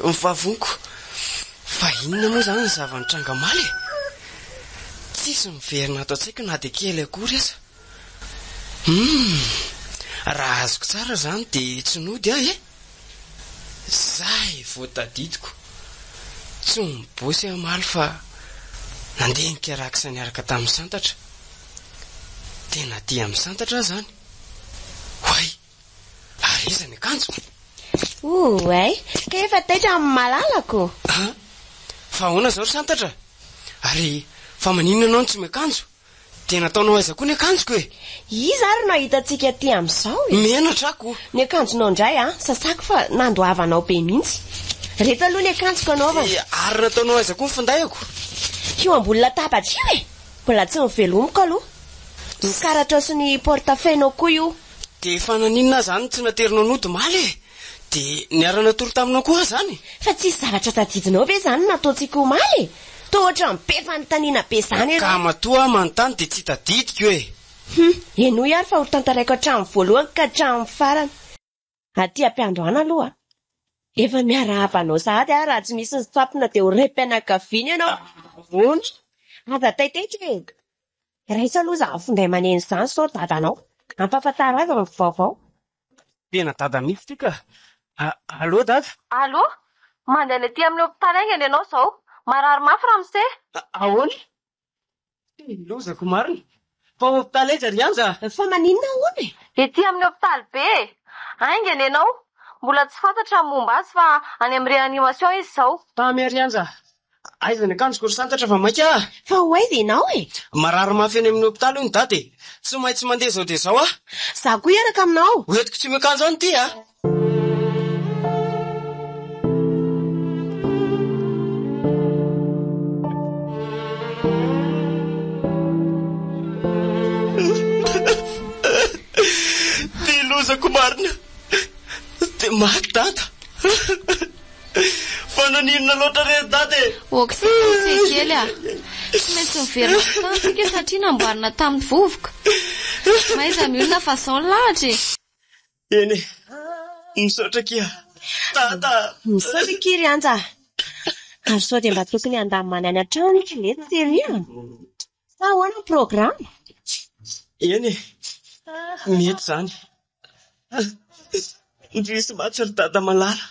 mivavoniko. Fa inona moa zany ny zava-nitranga maly? Tsisy miverina ato an-tsaiko na dia kely akory aza. Raha azoko tsara zany dia tsy nody aho e. Zay voatadidiko. Tsy mibosy amaly fa nandeha nikaraka niaraka tamin'ny santatra. Tena tia amin'ny santatra zany. Hoay, ariza ny akanjo.
Oay, ka efa taitra amin'ny malalako.
Fa ahoana zao ry santatra? Ary fa maninona anao ny tsy miakanjo? Tena ataonao aiza koa ny akanjoko e?
Iza ary no ahitantsika aty amin'izao e?
Mianatra ako.
Ny akanjonao indray sasako fa nandoavanao be mihitsy. Rehefa aloha ny akanjoko anaovana.
Ary nataonao aiza koa ny findayako?
Io ambony latabatra io e. Mbola tsy mivelomiko aloha. Nikaratra sy ny portafeinao koa io.
Dia efa naninona zany tsy naterinao nody maly e? Dia niarana toro taminao koa zany?
Fa tsisy zavatra tadidinao ve zany nataontsika omaly e? Toa ohatra mibe fanontaniana be zany e.
Ka matoa manontany dia tsy tadidiko e.
Eno ihany fa ho tantaraiko hatramin'ny voalohany ka hatramin'ny farany. Aty am-piandohana aloha. Efa miara-havanao sahady raha tsy misy ny tsapona dia ho raim-pianakaviana ianao. Aza taitaitra e. Raisa aloha zaho finday maneny izany sao dadanao. Ampafantaro azy amin'ny vaovao.
Tena dada mihitsy ity ka. Allo dada?
Allo? Mandeha aty amin'ny hopitaly aingana ianao zao. Marary mafy Ramsy.
Ahoana? Lozako marina. Fa hopitaly aiza ry anja?
Fa maninona ahoana e?
Ety amin'ny hopitaly be. Aingana ianao. Mbola tsy fantatra ny momba azy fa any amin'ny réanimation izy zao.
Tamy ry anja. Aiza ny akanjoko ry santatra fa maika.
Fa ho aiza ianao e?
Marary mafy eny amin'ny hopitaly io ny dady. Tsy maintsy mandeha zao dia zao ah.
Zaho koa iaraka aminao.
Hoentiko tsy miakanjo any ity ah. razako marina dia maty dada fa naninona loatra re dada e
oksikely tsy maintsy miverina fotoantsika satria namboarina tamin'ny vovoka maiza miolona fa zao lahatra
eny misaotra kia dada
misaotra kiry anja ary sao dia mba tokony andamany any an-trano lety teria sa ahoana programa
eny mety zany ndrisy matsy ry dada malala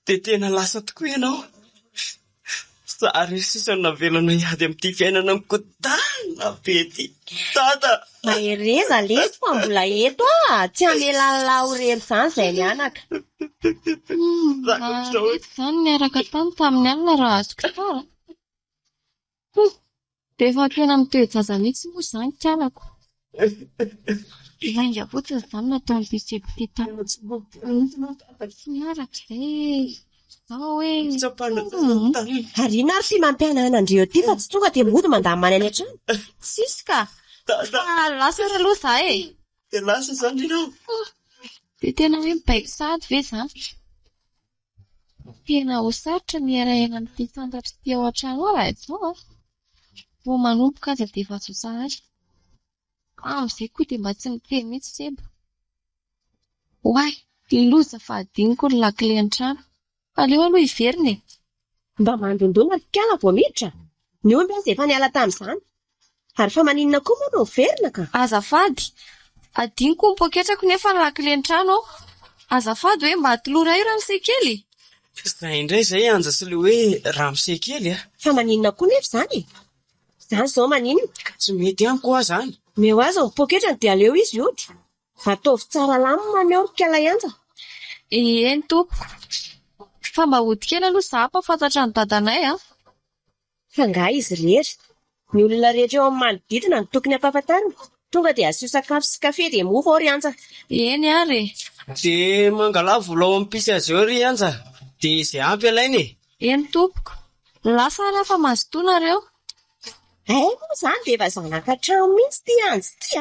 dia tena lasa tokoa ianao sary sisa navelana hiady amin'ity fiainana mikodana be ty dada
mahereza leto fa mbola eto tsy amelalao relo izany izay mianaka
eto izany niaraka tany tamin'ny alina raha azoko tsara dia efa tena mitoejaza mihitsy moa izany kalako ilainga fotsiny izany natao ny bisebity tany tsy miaraka izay zao hoe
ary ina ary ty mampianana andreo ty fa tsy tonga dia mody mandamany any an-trano
sisy ka fa lasa ry aloha za e
dia lasa izany ianao
dia tena hoe mibaiko sady ve izany tena ho sarotra miaraina amin'ity santatra ty ao an-trano ao raha izao vao manomboka aza dia efa zosazy amin'izay koa dia mba tsy miteny mihitsy seba hoay loza fa adiniko ny lakile an-trano aleo aloha iverina e
mba mandondona rikala vao miditra ny omby azy efa niala tamin'izany ary fa maninona koa moa no verina ka
azafady adiniko ny poketrako nefa ny lakile an-trano ao azafady hoe mba atoloray raha misekely
izay indray izay anja sy le hoe raha misekely
fa maninona koa nefa izany izany izao maninona
tsy mety amiko aho zany
meo azy ny poketrany dia aleo izy ody ataovy tsara lamina ny ao rikala ianja
eny tompoko fa mba hodikely aloha za mpafantatra ny dadanay
fa nga izy rery ny olona rehetra eo amin'ny manodidina ny tokony ampahafantarina tonga dia asio sakafo sy kafe dia mofo ao ry anja
eny ary
dia mangalà vola ao ampisy azy eo ry anja dia izay ampy alainy
eny tompoko lasa lafa mazotoanareo
moa izany dia efa zanaka-trano mihitsy ty anjy ty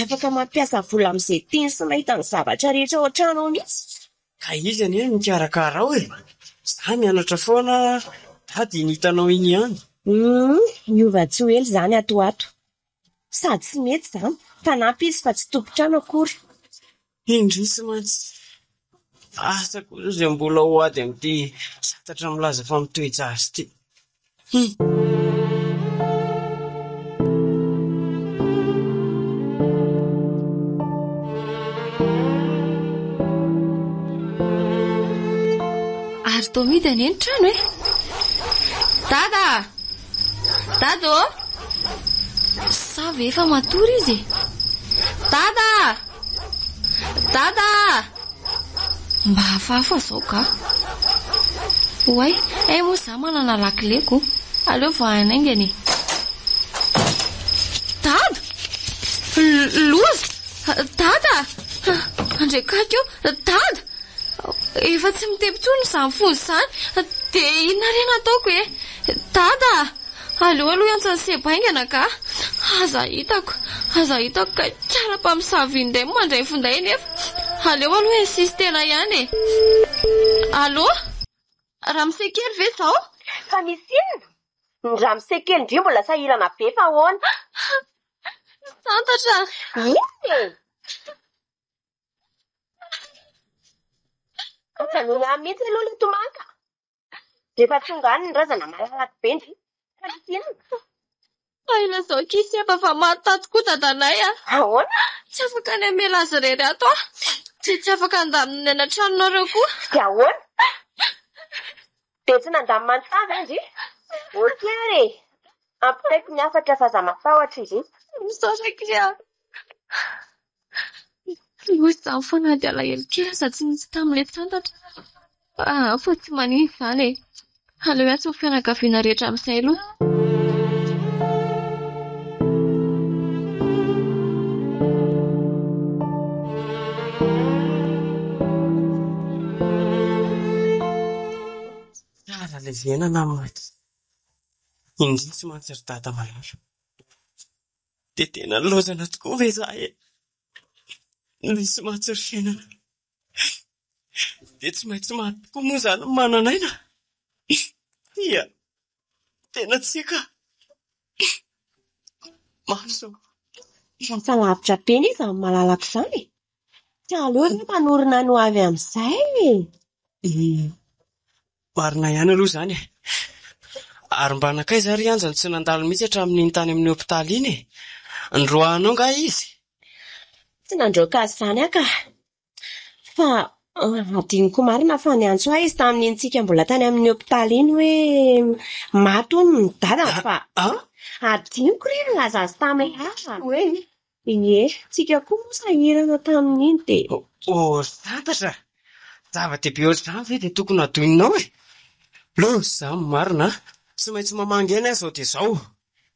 afaka mampiasa vola amin'izay tiany sy mahita ny zavatra rehetra ao an-trano ao mihitsy
ka izy any eny mikarakara ao e za mianatra foana dady ny hitanao iny ihany
miova tsy ho ely izany atoato sady tsy mety izany fanampy izy fa tsy tompo-trano akory
indrisy mantsy asa koa izay mbola ho ady amin'ity santatra milaza fa mitoejazy ty
ary tomidy any eny trano e dada dada sa ve efa matory izy dada dada mba hafahafa zao ka hoay moa za manana lakileko aleo vaanaingany dada loza dada andrekakeo dada efa tsy mitepitsony izany fony izany dia inona re nataoko e dada aleo aloha iantsany sebaingana ka aza hitako ka tsara-mpamisavy inday mandray fonday nefa aleo aloha e sisy tena ihany e allo raha misekely ve zao
fa misy inona ny raha misekely ndrio mbola sahirana be fa ahoana
santatra
atsanony ahy mihitsy aloha le tomanka rehefa tonga any ny razana malalaky be ndry fa misy inona
aila zao kiseba fa matato koa dadanay
ahoana
tsy afaka ny amela azy rery ato tsy afaka andaminy any an-tranonareo koa
dia ahoana dia tsy nandamy manontany izy okey ampitaiko ny afatra fa za matahotra izy
misaotra klia loa izany fanady alahelo kely aza tsy nisy tamin'ilay santatra fa tsy maniny izany e aleo atsy ho fianakaviana rehetra amin'izay aloha
tsara le venana maty indrisy mantsy ry dada malala dia tena lozana tokoa ve za e nisy mahatsy fiainana dia tsy maintsy maty moa izany mananaina. Dia tena tsika maso.
Lasa lavitra be izy amin'ny malalaka izany. Tsy aleo hoe manorina no avy amin'izay.
Marina ihany aloha izany. Ary mba nakay za ry anjany tsy nandalo mihitsy hatramin'iny tany amin'ny hopitaly iny. Ndroanao nga izy?
Tsy nandroaka azy izany aka. Fa adiniko marina fa ny antso izy tamin'iny tsika mbola tany amin'ny hopitaly iny hoe maty hono ny dadany fa adiniko ry nilaza azy tamin'ny hoe tsika koa moa sahirana tamin'iny dia
santatra. Zava-dehibe ohatr'izany ve dia tokony adoninao e? Izany marina. Tsy maintsy mamangy eny izao dia izao.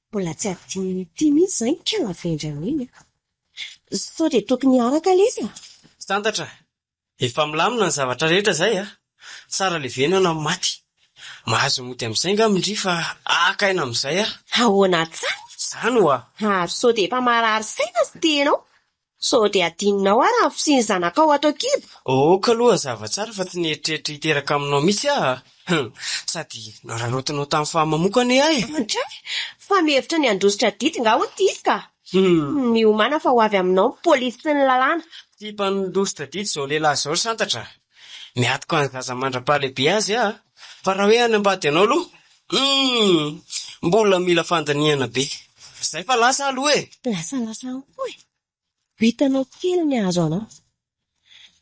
Mbola tsy adininy ity mihitsy izay ny kely avendrana iny. Sao dia tokony hiaraka ilay izy.
Santatra, efa milamina ny zavatra rehetra izay a. Tsara ilay venana maty. Mahazo mody amin'izay nga mindry fa akaina amin'izay a.
Ahoana tsara?
Izany ho a.
Ary sao dia efa marary saina sy tenao. Sao dia adininao ary amin'ny fisiany zanakao ato kibo.
Ka aloha zava-tsara fa tsy nieritreritry hiteraka aminao mihitsy a. Sady nararotinao tamin'ny fahamamokany ahy.
Fa mihevitra ny andositra dity nga ho tisy ka. Miomana fa ho avy aminao ny polisy sy ny lalàna.
Ty mpanondositra dity izao lehilahy izao santatra. Miatoko any zaza mandra-pahalehibe azy a. Fa raha hoe any ambady ianao aloha, mbola mila fandaniana be. Izay fa lasa aloha e.
Lasa koa e. Vitanao kely ny azo anao.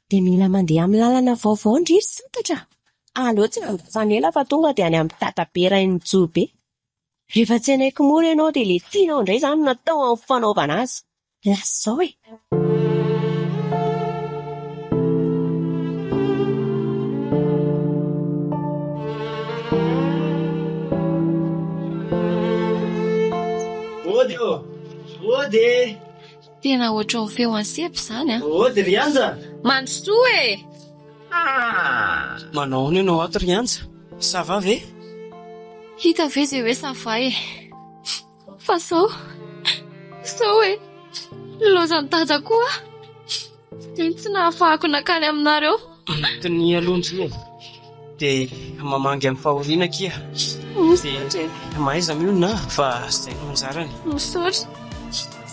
Dia mila mandeha amin'ny lalana vaovao ndry izy santatra. Aleo tsy mandasanela fa tonga dia any amin'ny tatabe rain'ny Jobe. Rehefa tsy hainaiky moa ianao dia ilay tianao indray izany natao amin'ny fanaovana azy. Lasa izao e.
Ody!
Tena ohatry ny feo ansepy izany a.
Ody Rianja!
Mandrosoa e!
Manao ny ianao ato Rianja? Sava ve?
Hita ve izay hoe sava e? Fa sao e? Lozany dada koa. Dia tsy nahafahako nakany aminareo.
Ny alonjy e. Dia mamangy amin'ny fahoriana kia. Dia mahaiza mionona fa izay no anjarany.
Misaotra.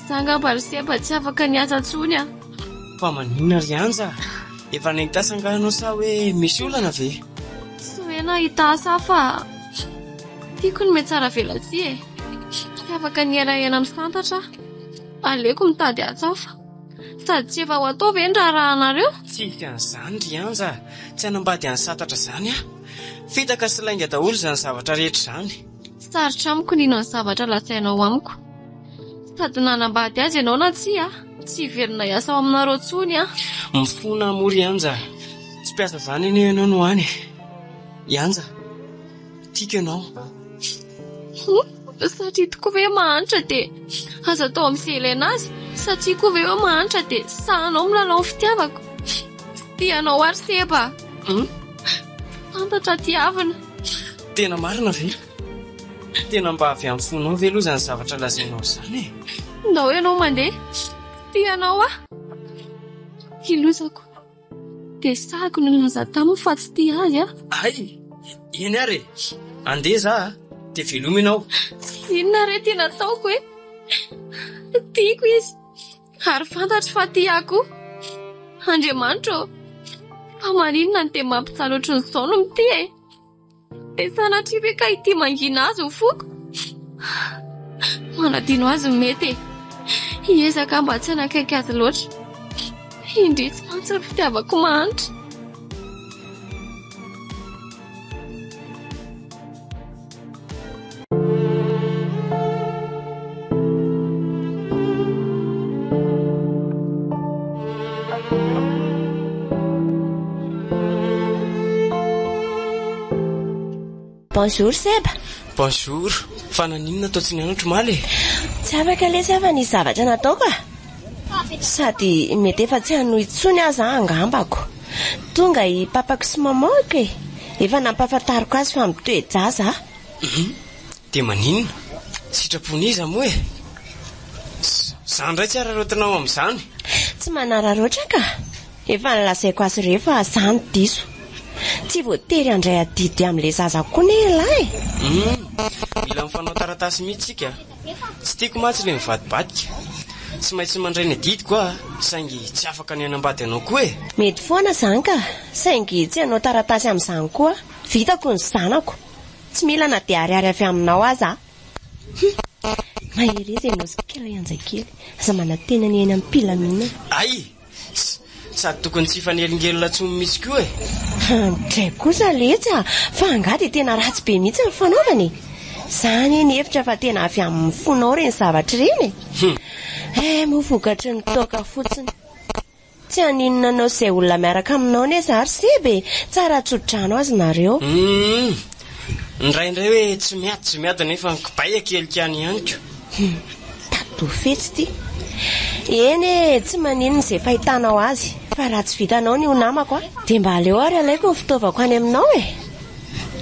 Zanga mba riseba tsy afaka niasa intsony a.
Fa maninona Rianja? Efa naintasangahanao sa hoe misy olana ve?
Tsy hoe nahita asa fa tiako ny mety tsara velatsi e. Tsy afaka nieraena amin'ny santatra. Aleoko mitady atsafa. Sady tsy efa ho atao ve ny rahanareo?
Tsy an'izany Rianja. Tsy hanambady any santatra izany a. Fitaka sy lainga daholo izany zavatra rehetra izany.
Sarotra amiko nino ny zavatra lasainao amiko. Sady nanambady azy ianao na tsy a. Tsy verina hiasa ao aminareo tsony a.
Mifona mo Rianja. Tsy piasa izany eny ianao no any. Rianja, tiako ianao.
Satria tokoa ve mahantra dia aza atao amin'izay ilaina azy. Satria koa ve hoe mahantra dia sahanao milalao ny fitiavako. Tianao ary seba. Fantatra tiavana.
Tena marina ve? Tena mba avy amin'ny fonao ve aloha izany zavatra lazainao izany e?
Ndao ianao mandeha. Tianao a? Kilosako. Dia sahako ny laza taminy fa tsy tia azy a.
Ay, eny ary. Andeha za dia veloma ianao.
Inona re tena ataoko e? Tiako izy. Ary fantatry fa tiako. Andriamanitra ô. Fa maninona ny tena mampijaly ohatry n'izao no mity e. Dia sanatria ve ka ity mangina azy ho foko? Manadino azy mety e. Hiezaka mba tsy hanakaiky azy loatra. Indri tsy mantsy ny fitiavako mahantra.
Bonjour Seba.
Bonjour. Fa naninona atao tsy nianatra maly?
Tsy afaka ilay fa ny zavatra nataoko a. Sady mety efa tsy hanohy intsony aza angambako. Tonga i papako sy mamako e. Efa nampahafantariko azy fa mitoejaza.
Dia maninona? Sitrapony iza moa e? Izany indray tsy ararotinao amin'izany.
Tsy manararoatra ka. Efa nalazaiko azy rehefa zany diso. Tsy voatery andray adidy amin'ilay zaza koa ne lahy.
Mila mifanao taratasy mihitsy tsika. Tsy tiako matsy ilay mivadibadika. Tsy maintsy mandray ny adidy koa, saingy tsy afaka ny anambady anao koa e.
Mety foana zany ka, saingy tsy hanao taratasy amin'izany koa. Vitako ny zanako. Tsy mila na dia ariary avy aminao aza. Mahery izy ianao sikila ianjay kely. Aza manantenany eny amin'ny pilamina.
Ay! Sady tokony tsy fanelingelona tsomy misy koa e.
Dray kosa letsa, fa angady tena ratsy be mihitsy ny fanaovany. Zany eny hevitra fa tena avy amin'ny fonao reny zavatra reny. Mivokatry ny toaka fotsiny. Tsy haninona anao izay olona miaraka aminao ne zary sebe. Tsara tsodrano azy nareo.
Ndraindray hoe tsy miady nefa kibay akelikany ihany ko.
Tato fetsy ty. Eny tsy maninona izay fahitanao azy. Fa raha tsy vitanao ny ho namako dia mba aleo ary alaiko ny fitaovako any aminao e.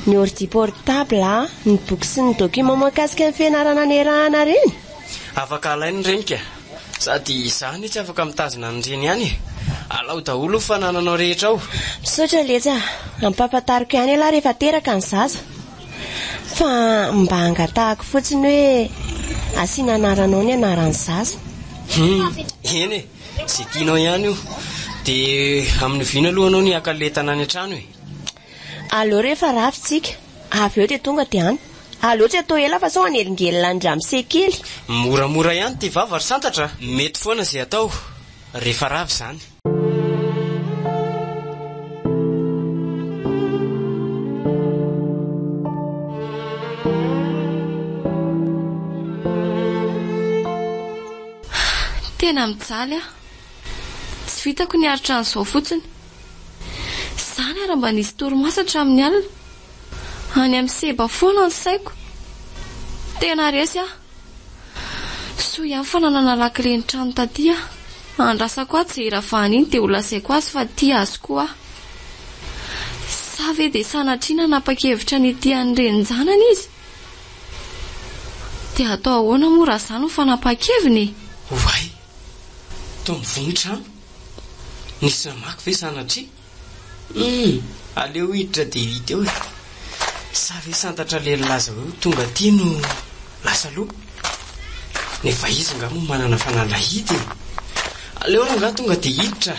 Ny ordi portable, ny boky sy ny document mahakasika ny fianarana niarahana reny.
Afaka alainy reny ka. Sady izany tsy afaka mitazona ny reny ihany. Alao daholo ny fanananao rehetra ao.
Misaotra letsa, ampahafantariko ihany aloha rehefa teraka ny zaza. Fa mba angatahako fotsiny hoe asiana anaranao ny anaran'ny zaza.
Eny e, izay tianao ihany io. Dia amin'ny vina aloha anao ny akaletana any an-trano e.
Aleo rehefa rafitsika. Avy eo dia tonga dia any. Aleo tsy atao ela fa sao anelingelina ny ramose kely.
Moramora ihany ty vava ry santatra. Mety foana izay atao rehefa ravy izany.
Tena mijaly a. Tsy vitako ny aritra an'izao fotsiny. Zany ara mba nisy torimasatra amin'ny alina. Any amin'ny seba foana ny saiko. Tena resy a. So ihany fa nanana lakile ny trano taty a. Andrasako azy izay iravahany iny dia ho lazaiko azy fa tia azy koa. Sa ve dia sanatriana napakevitra ny tian'ny renjanany izy. Dia atao ahoana moa raha izany ho fanapakeviny.
Oay, tao mivonitra any. Nisy namaky ve sanatria? Aleo hiditra dia hita eo e. Sa ve santatra lelaza eo tonga tia no lasa loha. Nefa izy nga moa manana fanalahidy. Aleo nga tonga dia hiditra.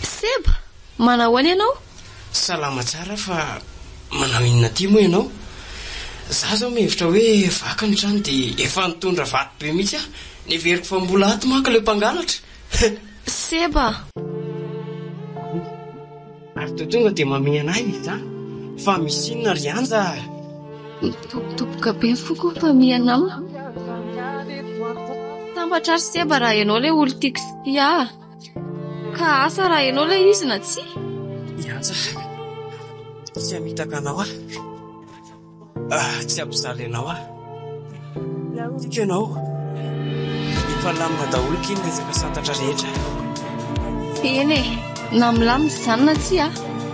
Seba, manao any ianao?
Salama tsara fa manao inona ty moa ianao? Za zao mihevitra hoe vaka ny trano dia efa nitondra vato be mihitsy aho. Neveriko fa mbola ato manko ilay mpangalatra.
Seba.
Ary tonga dia mamihana izy za. Fa misy inona ry anja.
Topoka be foko fa mianao. Tambatra ry Seba raha ianao ilay olo tiako sy tia. Ka asa raha ianao ilay izy na tsy?
Anja. Tsy hamitaka anao ah. Tsy hampizaly anao ah. Tiako ianao. Ifalamina daholo kely ny ezaka santatra rehetra.
Eny e, na milamina izany na tsy a,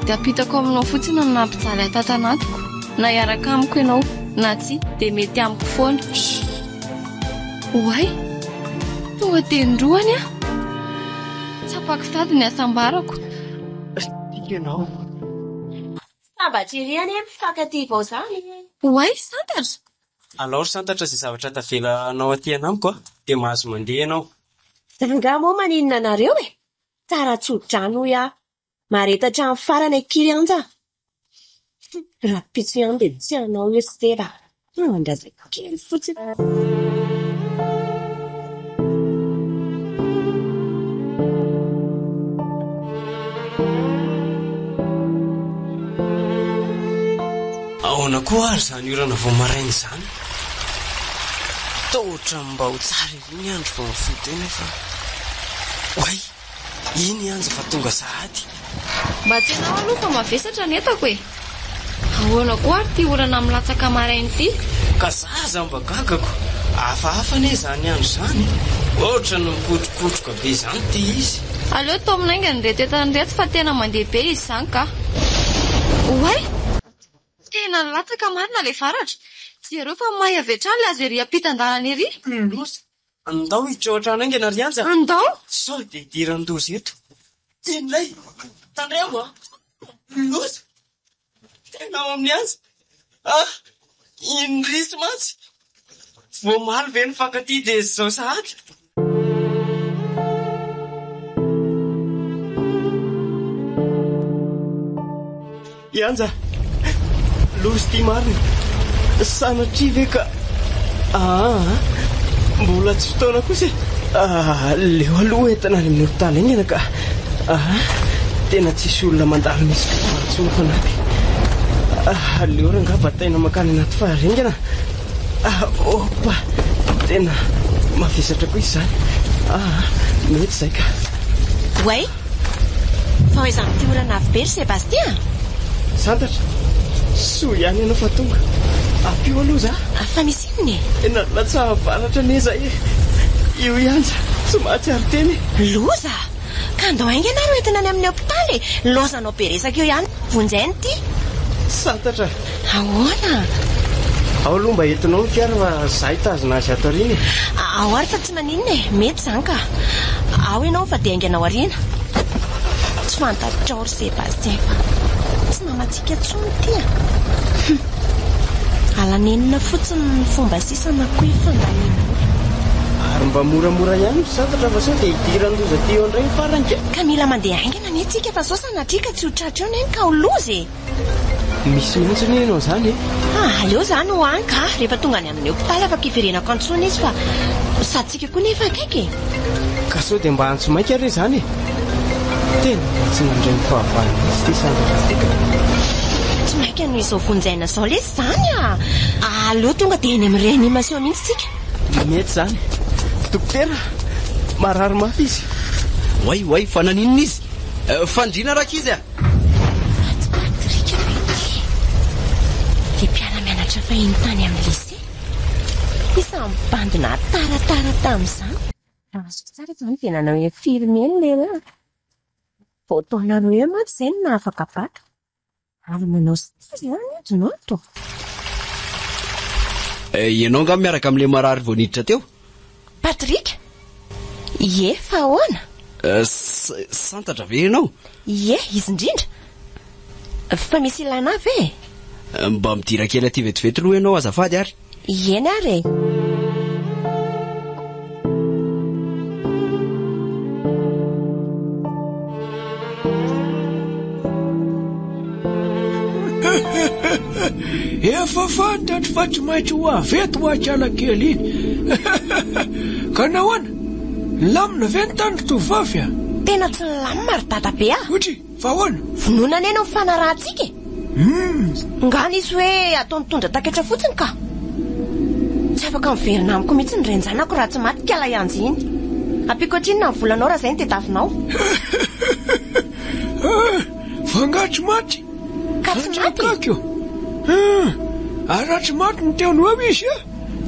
dia apitako aminao fotsiny no nampijaly atantanatiko. Na hiaraka amiko ianao, na tsy, dia mety amiko foana. Oay, tonga dia ndroany a. Tsapako tady ny asambarako.
Tiako ianao.
Sambatra ery any mpifankatia vao zany.
Oay, santatra.
Alao ry santatra izay zavatra tavelanao aty anamiko a, dia mahazo mandeha ianao.
Zanga moa maninona nareo e. Tsara tsodrano ia. Maretatra amin'ny farany akiry anja. Raha pitso ihany dia tsy anao io Seba. Andrazaka kely fotsiny.
Ahoana koa ary izany orana vao maraina izany. Totra mba ho tsara ery ny andro vao mifoto eny fa oay, iny anja fa tonga sahady.
Mba tsy ianao aloha fa mavesatra ny entako e. Ahoana koa ary ty orana milatsaka maraina ity.
Ka zaza mba gagako. Hafahafa ane izany andro izany. Ohatra no mikotrokotroka be izany ty izy.
Aleo tao aminainga ny reto entany reto fa tena mandeha be izy izany ka. Oay, tena latsaka marina ilay varatra. Jereo fa mahay avy hatrany ilay azo ery ampitan-dalana ery.
andao hitrotrano aingana ry anja
andao
sao de idirandozy eto tenylay tandremo a loza tena ao amin'ny azy indrisy matsy voamaly ve ny fankaty de zao sahatra ianja lozy ty mariny sanatria ve ka mbola tsy fotoana kosa leo aloha entana any amin'ny hopitaly aingana ka tena tsisy olona mandalo misy fitsona fanampy leo ranga bataina makany anaty faharengana opa tena mavesatra koa izy zany mety zay ka
way fa hoe zany ty olana avy bery Sébastien
santatra soa ihany ianao fa tonga apio aloha za
fa misy inony
natsahavaratra neza io ianja tsy mahatsiary teny
loza ka andao aingana ro entina any amin'ny hopitaly lozanao be resaka eo ihany vonjainy ty
santatra
ahoana
ao aloha mba entinao ny fiara fa zahay tazona azy ato ariny
ao ary fa tsy maninona mety zany ka ao ianao fa de ainganao arina tsy fantatrao ry Sébastien fa tsy namatsika tsony tya alanenina fotsiny ny fomba sisana koa fandanina
ary mba moramora ihany santatra fa sao de idirandoza ty eo indray faranka
ka mila mandeha aingana ne tsika fa sao sanatrika tsy ho tratra eo neny ka ho lozy
misy mihitsy ny enao zany
aleo zany ho any ka rehefa tonga any amin'ny hopitaly afaka iverenako antsony izy fa satsika koa nefa akaiky
ka sao de mba antso maika re zany tena mba tsy nandray mifahavana misy ty santatra
tsy maika no izao vonjaina zao lesy zany aleo tonga de eny amin'ny réanimation mihitsy tsika
mety zany dokotera marary mafy izy
way fa naninona izy fandriana raka izy
tsy patrika mety de mpiara-mianatra fahiny tany amin'ny lycée isambandona taratara tamin'izany azo tsara zany de nanao infirmier lera fotonareo matsy zay na afaka baka ary manao stage any ejinao to
ianao nga miaraka amin'le marary vao niditra teo
Patrick ie fa ahoana
santatra ve ianao
ie izy indrindra fa misy ilana ve
mba midira kely aty vetivety loha ianao azafady ary
ieny ary
efa fantatro fa tsy maintsy ho aveto ho atsala kely iny ka nahoana lamina ve ny tany tovavy
tena tsy lamina ry dada be
otry fa ahoana
vonona nena ho fanarahantsika ngany izy hoe ataony tondra taketra fotsiny ka tsy afaka miverina amiko mihitsy ny renjanako raha tsy maty kala ianjy iny ampiko ohatrinona ny volanao raha zay ny tetavinao
fa nga tsy maty
ka tsy maty
araha tsy maty ny teony eo izy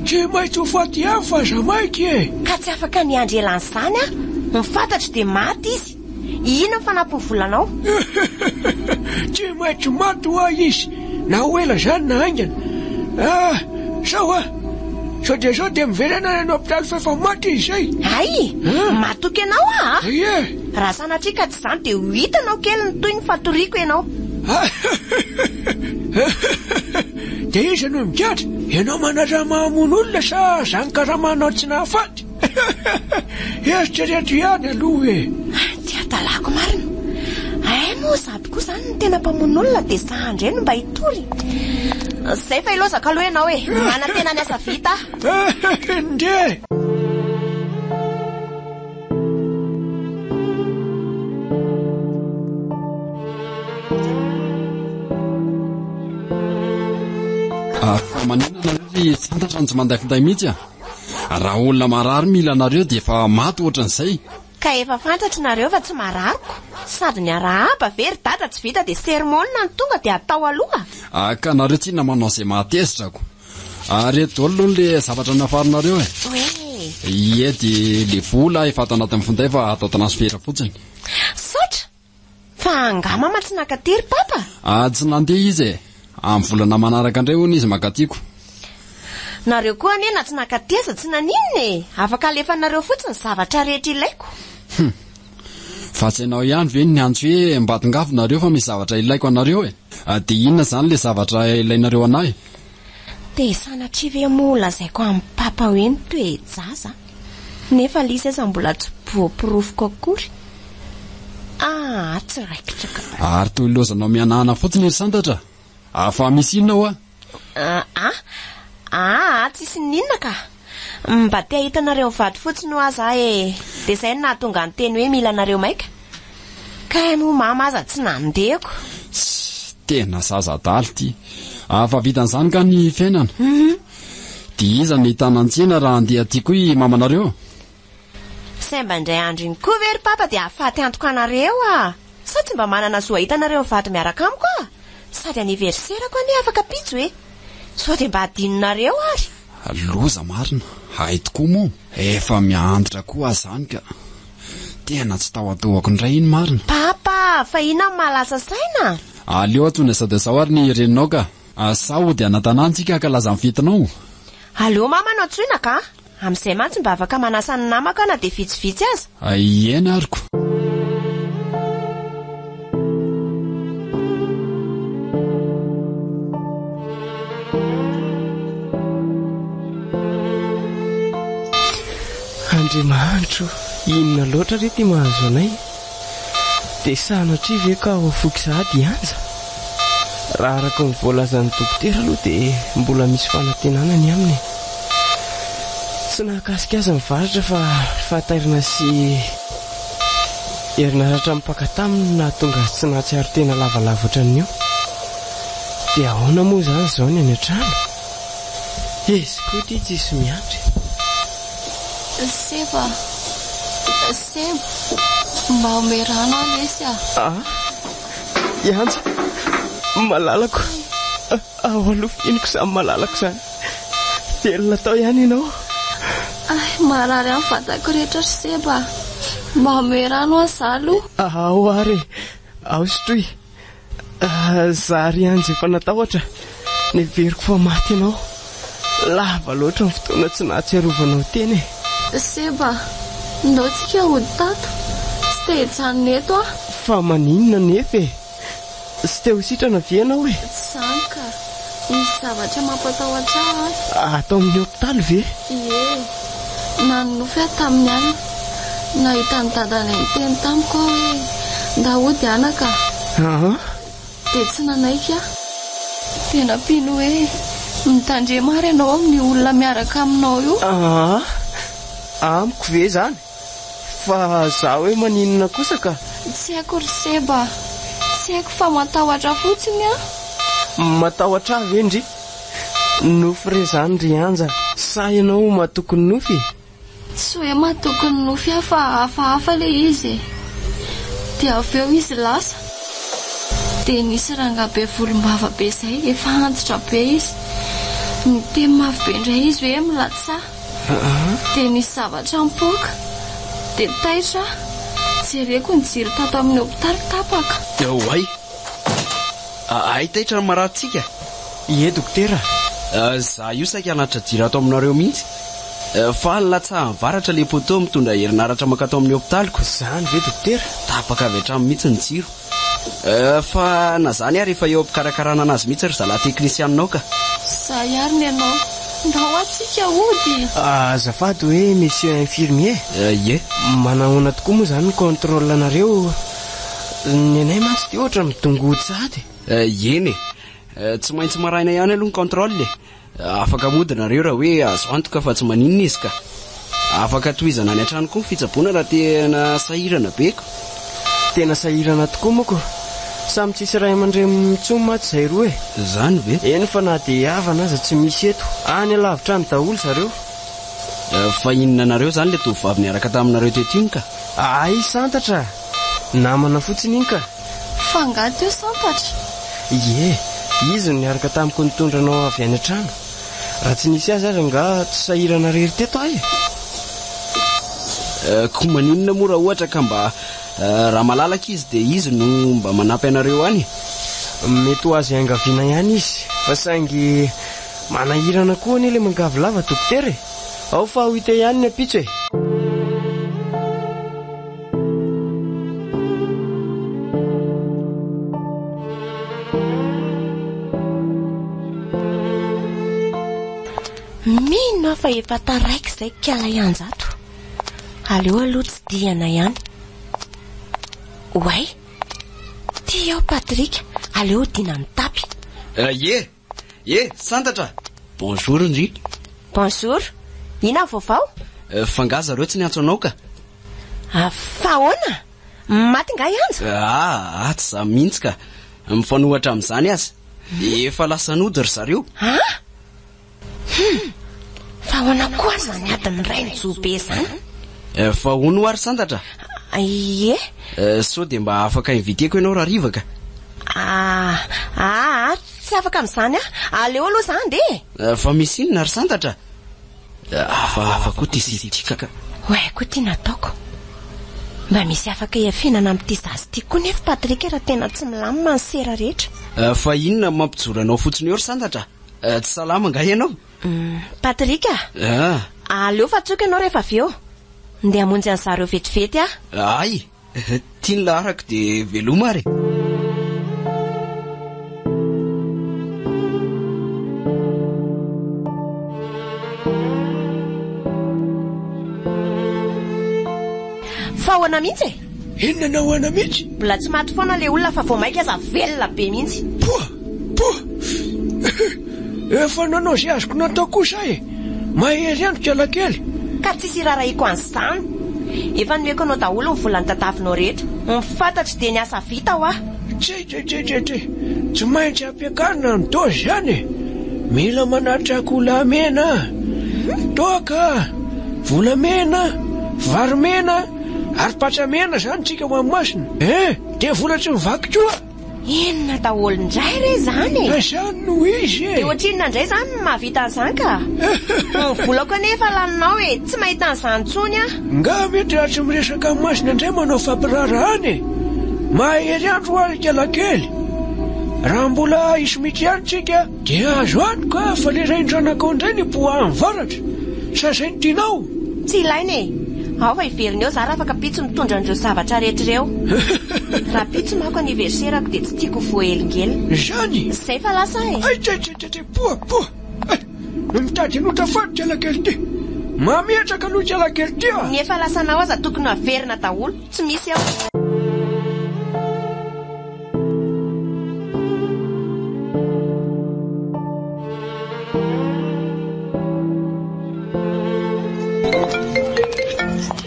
tsy maintsy ho faty avy fa zamaiky
ka tsy afaka niandry elan'izany mifantatry de maty izy ina fanampy ny volanao
tsy maintsy maty ho izy na ho ela zany na aingana sao sao de sao de miverena any hopitaly fa efa maty izy zay
ay matoky ianao
ie
raha sanatria ka tsy zany de ho hitanao kely ny toy ny fatoriako ianao
de izy no mikatra ianao manatra mahamono olona sa zany karamanao tsy nahafaty eritrereto ihany aloha
tia talako marina moa sady koa zany ny tena mpamono olona de sahandra eny mba hitory zay fa ilozaka aloha ianao mana tena ny asa vita
nde
maninana ry santatra ny tsy mandafinday mihitsy raha olona marary mila anareo de efa maty ohatran'izay
ka efa fantatry nareo fa tsy marariko sady ny arahaba very dada tsy vita de sermona ny tonga de atao aloha
ka nareo tsy na manao izay mahatezitra ko reto daholo aloha le zavatra nafarinareo ie de le vola efa ato anatin'ny finday fa atao transfera fotsiny
sotra fa angamama tsy nakatery papa
tsy nandeha izy amin'ny volana manaraka indray hono izy makatiako
nareo koa anena tsy nakateza tsy naninona e afaka alefanareo fotsiny zavatra rehetra ilaiko
fa tsy hainao ihany ve ny antso hoe mbatongafonareo fa misy zavatra ilaiko anareo e dia inona zany le zavatra ilainareo anahy
dia sanatria ve moa lazaiko amin'ny papa hoe ny toejaza nefa lisa iza mbola tsy boapirofoko akory tsy raikitra
ary toy lozanao mianahana fotsiny ery santatra fa misy inona ho
tsisy ninona ka mba te hitanareo vady fotsiny ho aza e dia izay nahatonga ny teny hoe mila anareo maika ka moa mama aza tsy nandehako
tena zazadaly ty fa vitan'izany ka ny fiainana dia iza ny tanantsena raha andeha ty koa mamanareo
semba indray andro iny koa very papa dia ahafaty antoko anareo sa tsy mba manana zoa hitanareo vady miaraka amiko sady aniverserako ane afaka pitso e sao dia mba adininareo ary
loza marina hay tokoa moa efa miandritra koa zany ka tena tsy tahoadohako indray iny marina
papa fa ina malasa saina
aleo atsony sady zao ary ny reninao ka sao dia anatanantsika ka laza mifitinao
aleo mama anao tsoina ka amin'izay mantsy mba afaka manasa ny namako ana dia vitsivitsy aza
eny aryko
Andriamanitro inona loatra ry ty mahazo anay dia sanatria ve ka hofoky sahady anja raha araka ny voalazan'ny dokotera aloha dia mbola misy fanantenanany aminy tsy nahakasika azy mivaratra fa fahatairana sy herinaratra mipakataminy nahatonga azy tsy nahatsiaro tena lavalavotra an'io dia ahoana moa zany izao ny any an-trano izy koa ty tsisy miandry
Seba mba omerano alesy
Ianja malalako ao aloha fieniko samy malalako zany velona tao ihany ianao
marary amin'ny vatako rehetra Seba mba omerano aza aloha
ao ary ao sotroy zary anja efa natahotra neveriko fa maty ianao lava loatra ny fotoana tsy nahatsiarovanao teny
Seba ndao tsika hody tato tsy te hijanona eto
fa maninona nefa tsy te ho sitrana ve ianao
tsy zany ka misy zavatra mampatahotra
atao amin'ny hopitaly ve
nanonofy aho tamin'ny alina nahita ny dadana ny teny tamiko aho hoe ndahody anaka dia tsy nanaika tena pino hoe mitandremary ianao amin'ny olona miaraka aminao io
amiko ve zany fa za hoe maninona kosa ka
tsy haiko ry Seba tsy haiko fa matahotra fotsiny
matahotra ve ndry nofy re zany ry anja sa ianao mahatoky ny nofy
tsy hoe mahatoky ny nofy fa hafahafa le izy dia avy eo izy lasa dia nisy rangabe volombava be izay efa antitra be izy miteny mafy be indray izy hoe milatsa dia nisy zavatra mipoaka dia taitra jereko ny jiro tato amin'ny hopitaly tapaka
ay taitra ny maratsika
dokotera
za io saika anatitra jiro ato aminareo mihitsy fa latsa varatra le poto mitondra herinaratra makato amin'ny hopitaliko
zany ve dokotera
tapaka avy hatramy mihitsy ny jiro fa na zany ary efa eo ampikarakarana anazy mihitsy ry zala teknisianinao ka
za iary ny anao ndao atsika ody
azafady hoe monsieur infirmier manahoana tokoa moa zany ny contrôle anareo ny anay mantsy dia ohatra midongody sady
eny tsy maintsy maraina ihany aloha ny contrôle afaka modinareo raha hoe azo antoka fa tsy maninona izy ka afaka tohizana any an-trano koa ny fitsaboana raha tena sahirana beko
tena sahirana tokoa moako samy tsisy ray aman-dre mitsoma maty izay roa
zany ve
eny fa na dia havana aza tsy misy eto any alavitra ny daholo zareo
fa inona nareo zany le tovavy niaraka taminareo teto iny ka
santatra namana fotsiny iny ka
fangaty eo santatra
izy niaraka tamiko nitondranao avy any an-trano raha tsy nisy azy nga tsy sahirana rery teto
ko maninona moa raha ohatra ka mba raha malalaka izy dia izy no mba manampy anareo any
mety ho azy angaviana ihany izy fa saingy manahirana koa ny le mangavolava dokotera e. Ao fa ho hita ihany ny apitso e.
Mino fa efa taraiky izay kiala ianjato. Aleo aloha tsy diana ihany. Way, ty ao Patrika, aleo dina mitapy.
Ye, santatra. Bonjour ndry.
Bonjour, ina vaovao?
Fangaza reo tsy niantso anao ka.
Fahoana? Maty nga ianja?
Tsy za mihitsy ka. Mifanohatra amin'izany aza. Efa lasa nody ry zareo.
Fahoana koa zany adiny ray ny jobe zany?
Fa hono ary santatra.
Ie?
So dia mba afaka inviteko ianao raha rivaka.
Tsy afaka amin'izany aleo aloha zany de.
Fa misy inona ry santatra? Afa koa tiaka ka.
Oe, koa tia nataoko. Mba misy afaka hiafinana amin'ity zazy ity koa nefa Patrika raha tena tsy milamina ny sera rehetra.
Fa inona mampijoro anao fotsiny eo ry santatra? Tsy salama nga ianao?
Patrika? Aleo fa tsoka ianao rehefa avy eo. Ndeha hamonjy an zareo vetivety
Ay, tia ny laharako dia veloma ary.
Fahoana mihitsy e?
Inona nahoana mihitsy?
Mbola tsy maty foana le olona fa vao maika aza velona be mihitsy.
Efa nanao izay azoko natao kosa e. Mahery ihany kialakely.
Ka tsisy rarahiko an'izany. Efa nomeko anao daholo ny volany tadavinao rehetra. Mifantatry dia ny asa vita ho
Tsy maintsy ampiakarina ny dozy izany e. Mila manatra kolamena, toaka, volamena, varimena, ary patsamena zany tsika ho amin'ny masina. Dia vola tsy mivaky koa.
Inona daholo indray re zany e?
Izany no izy e.
Dia ohatrinona indray zany mahavita an'izany ka? Ny volako anefa laninao e, tsy mahita an'izany intsony
Nga mety raha tsy miresaka amin'ny masina indray manao fampirarahany e. Mahery andro ary kialakely. Raha mbola isy mity ihany tsika dia azo antoka fa le raindranakao indray ny poahan'ny varatra. Sasay ny tianao.
Tsy ilaina e. Ao fa iveriny eo zara afaka pitso mitondra an'ireo zavatra rehetra ireo. Raha pitso mako aniverserako dia tsy tiako voahelingely.
Zany?
Zay fa lasa e.
Poa. Mitady nota faty kialakely ty. Mametraka aloha kialakely ty
Ny efa lasanao aza tokony averina daholo. Tsy misy ao.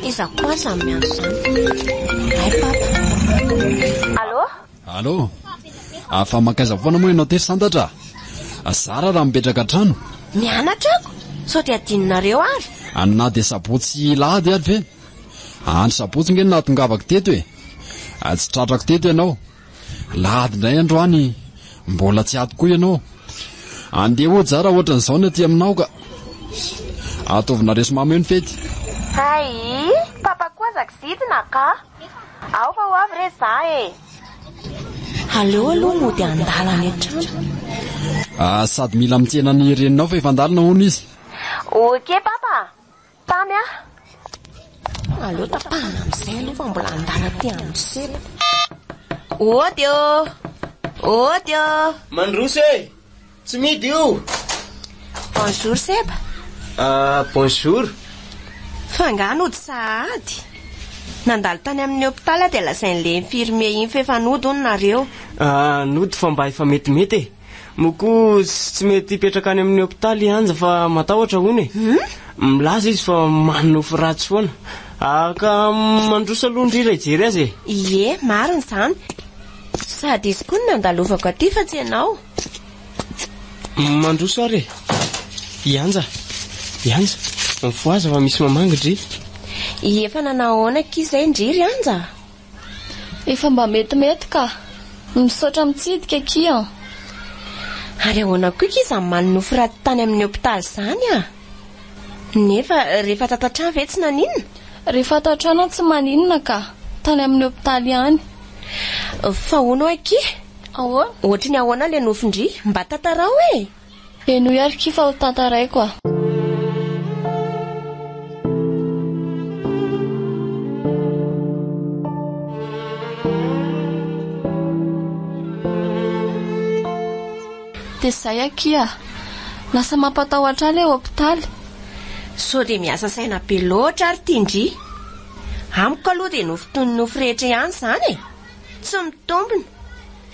Iza koa samy miandro zany. Ay papa.
Allo? Fa makaiza foana moa ianao tery santatra? Zara raha mipetraka trano.
Mianatra ako? Sao dia adinonareo ary?
Na dia sabotsy lahady ary ve? Andro sabotsy nge natongavako teto e. Tsy tratrako teto ianao. Lahady indray androany mbola tsy ato koa ianao. Andeha ho jara ohatran'izao ny aty aminao ka. Ataovinareo somamy ny fety.
Ay, papa koa zakizitina ka. Ao fa ho avy re za e. Aleo aloha mody andalana etrano.
Sady mila mitsena ny reninao fa efa andalana hono izy.
Ok papa. Tamy aleo tapahana amin'izay aloha fa mbola andala ty amin'ny seba. Odio.
Mandroso e. Tsy midy io.
Bonjour seba.
Bonjour.
Fanganody sahady. Nandalo tany amin'ny hôpitaly dia lasain'le infirmier iny fa efa nody hono nareo.
Nody fa mba efa metimety e. Moko tsy mety hipetraka any amin'ny hôpitaly anja fa matahotra hono e. Milaza izy fa manofo ratsy foana. Ka mandroso aloha indrindra hijery azy e.
Ie, marina izany. Sady izy koa nandalovako aty fa tsy ianao.
Mandroso ary e. Ianja. Mifoaza fa misy mamangidry.
Efa nanahoana kizay indriry anja.
Efa mba metimety ka. Misaotra mitsidika kia.
Ary ahoana koa kiza manonofo ratsy tany amin'ny hôpitaly izany Nefa rehefa tatantrano ve tsy naninona?
Rehefa tatantrano tsy maninona ka. Tany amin'ny hôpitaly ihany.
Fa hono aky?
Ahoana?
Ohatry ny ahoana le nofindry mba tatarao e.
eno ary kifa ho tantaraiko a. Dia izay akia, lasa mampatahotra aly ao hopitaly.
So dia miasa saina be loatra ary tindry. Amiko aloha dia nofotony nofo rehetra ihany izany e. Tsy mitombina.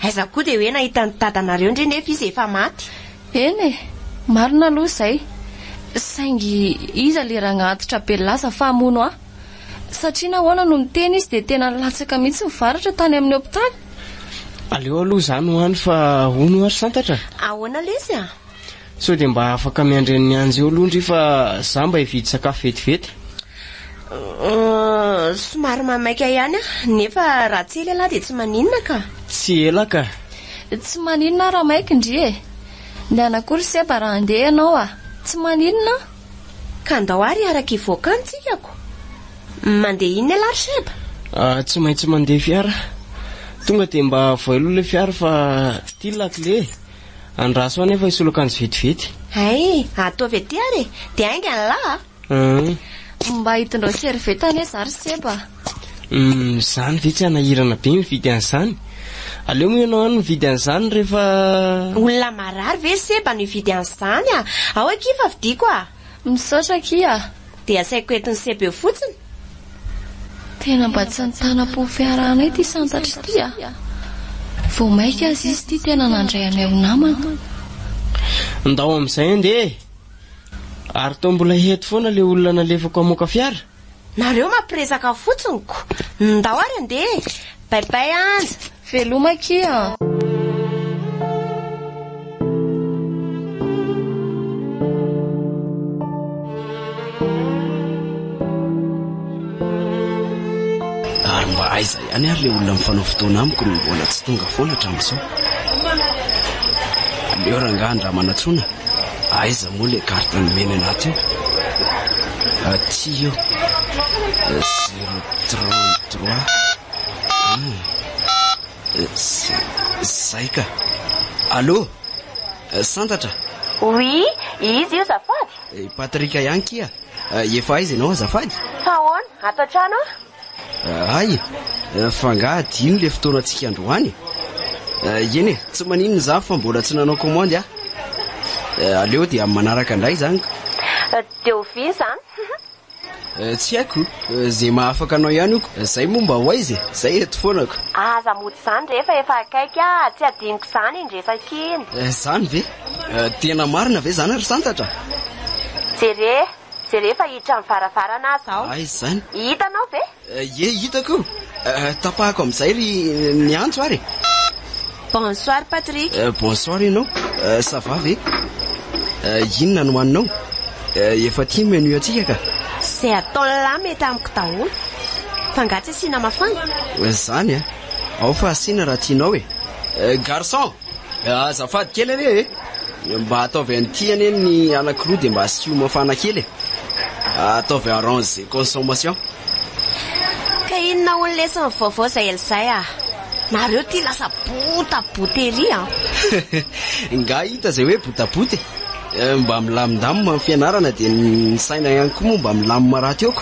Aiza koa dia hoe nahita ny dadanareo indray nefa izy efa maty.
Eny e, marina aloha izay. Saingy iza le rangaditra be lasa fa hamono aho. Satria nahoana no miteny izy dia tena latsaka mihitsy mivaratra tany amin'ny hopitaly.
Aleo aloha izany hoany fa hono ary santatra.
Ahoana lesy a?
So dia mba afaka miandren'ny anjy eo aloha ndry fa za mba hividy sakafo vetivety.
Somary mamaika ihany a, nefa raha tsy ela lahy dia tsy maninona ka.
Tsy ela ka.
Tsy maninona raha maika ndry e. Ndia anakory seba raha andeha ianao a. Tsy maninona.
Ka andao ary araka ivoaka antsika. Mandeha inona lahatra seba?
Tsy maintsy mandeha fiara. Tonga dia mba voelo ilay fiara fa tia lakile. Andraso anefa isoloka anzy vetivety.
Ay, ataovy aty ary dia aingana lahy.
Mba hitindreo serveta ane zary seba.
Zany ve tsy anahirana be mividy an'izany. Aleo moa ianao any mividy an'izany rehefa
olona marary ve seba no hividy an'izany a? Ao akifa vidiko a.
Misaotra kia.
Dia asaiko entiny seba eo fotsiny.
Tena mba tsy nitana-po fiarahana ity santatra ity a. Vao maika azy izy ity tena nandray anay ho namana.
Ndao amin'izay andeha. Ary tao mbola heto foana le olona nalefako hamoaka fiara.
Nareo mampiresaka fotsiny ko. Ndao ary andeha. Baibay anja.
Veloma kia.
Ary mba aiza ihany ary le olona mifanao fotoana amiko no mbola tsy tonga foana hatramin'izao. Aleo rangahy andramanatrona. Aiza moa le carte mena anaty io. Aty io 033. Zay ka. Allô? Santatra?
Oui, izy io azafady.
Patrika ihany kia. Efa aiza ianao azafady?
Ahoana? Ato an-trano a?
Ay, fangaha dino le fotoana antsika androany. Eny e, tsy maninona za fa mbola tsy nanao komandy ah. Aleo dia manaraka indray zany.
Dia ovia izany.
Tsy haiko, zay mahafaka anao ihany oko. Zay moa mba ho aiza, zay eto foanako.
Aza mody izany rehefa efa akaiky a, tsy adiniko izany indresaka iny.
Zany ve? Tena marina ve zany ary santatra?
Jere fa hiditra amin'ny varavarana azaho.
Ay zany.
Hitanao ve?
Hitako. Tapahako amin'izay ry niantso ary.
Bonsoir Patrick.
Bonsoir ianao. Ça va ve? Inona no hoaninao? Efa tia menu atsika ka.
Zay ataony lahy mety amiko daholo. Fangatsy asiana mafana.
Zany a. Ao fa asiana raha tianao e. Garçon. Azafady kely anie e. Mba ataovy an'ity anie ny anankiroa dia mba asio mafana kely e. Ataovy arrange consommation.
Ka inona hono lesony vaovao zay elzay a? Nareo ty lasa botabotery a.
Nga hita zay hoe botaboty. Mba milamindamina amin'ny fianarana dia ny saina ihany koa moa mba milamina raha tioko.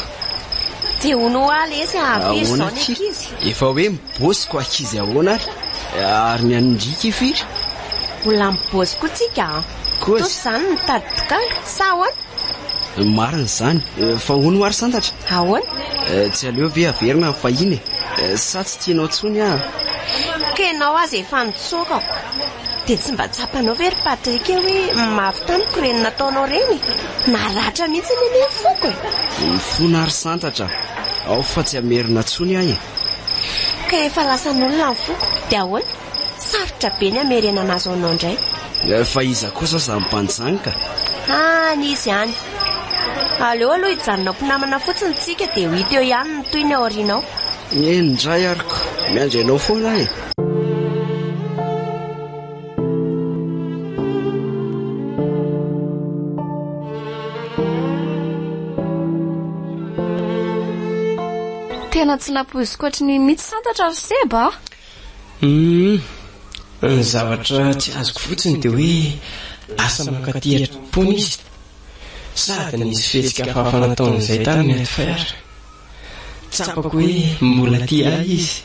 Dia hono alesy avisy zao ny ankizy.
Efa hoe mibosiko ankizy ahoana ary ny anindrika ifiry.
Olona mibosy koa tsika. Toy izany mitady tokanga sa ahoana?
Marina izany. Fa hono ary santatra.
Ahoana?
Tsy aleo ve averina ny fahiny e. Sa tsy tianao tsony a.
Ka ianao azy efa nitsokako. Dia tsy mba tsapanao ve ry Patrick hoe mafy tamiko reny nataonao reny. Naratra mihitsy ny ane foko e.
Mifona ary santatra. Ao fa tsy amerina tsony ahy e.
Ka efa lasan'olona ny foko. Dia ahoana? Sarotra be ny ameriana anazy anao indray.
Fa iza kosa za mimpanjany ka.
Nisy ihany. Aleo aloha hijanona mpinamana fotsiny tsika dia ho hita eo ihany ny toy ny aorianao.
Ndray ariko. Miandry ianao foana e.
Tena tsy napoiziko ohatry mihitsy santatra ry seba.
Ny zavatra tsy azoko fotsiny dia hoe lasa mankatihatra pony izy sady nisy fetsika fahafana taon'izay taminy atfara tsapako hoe mbola tia izy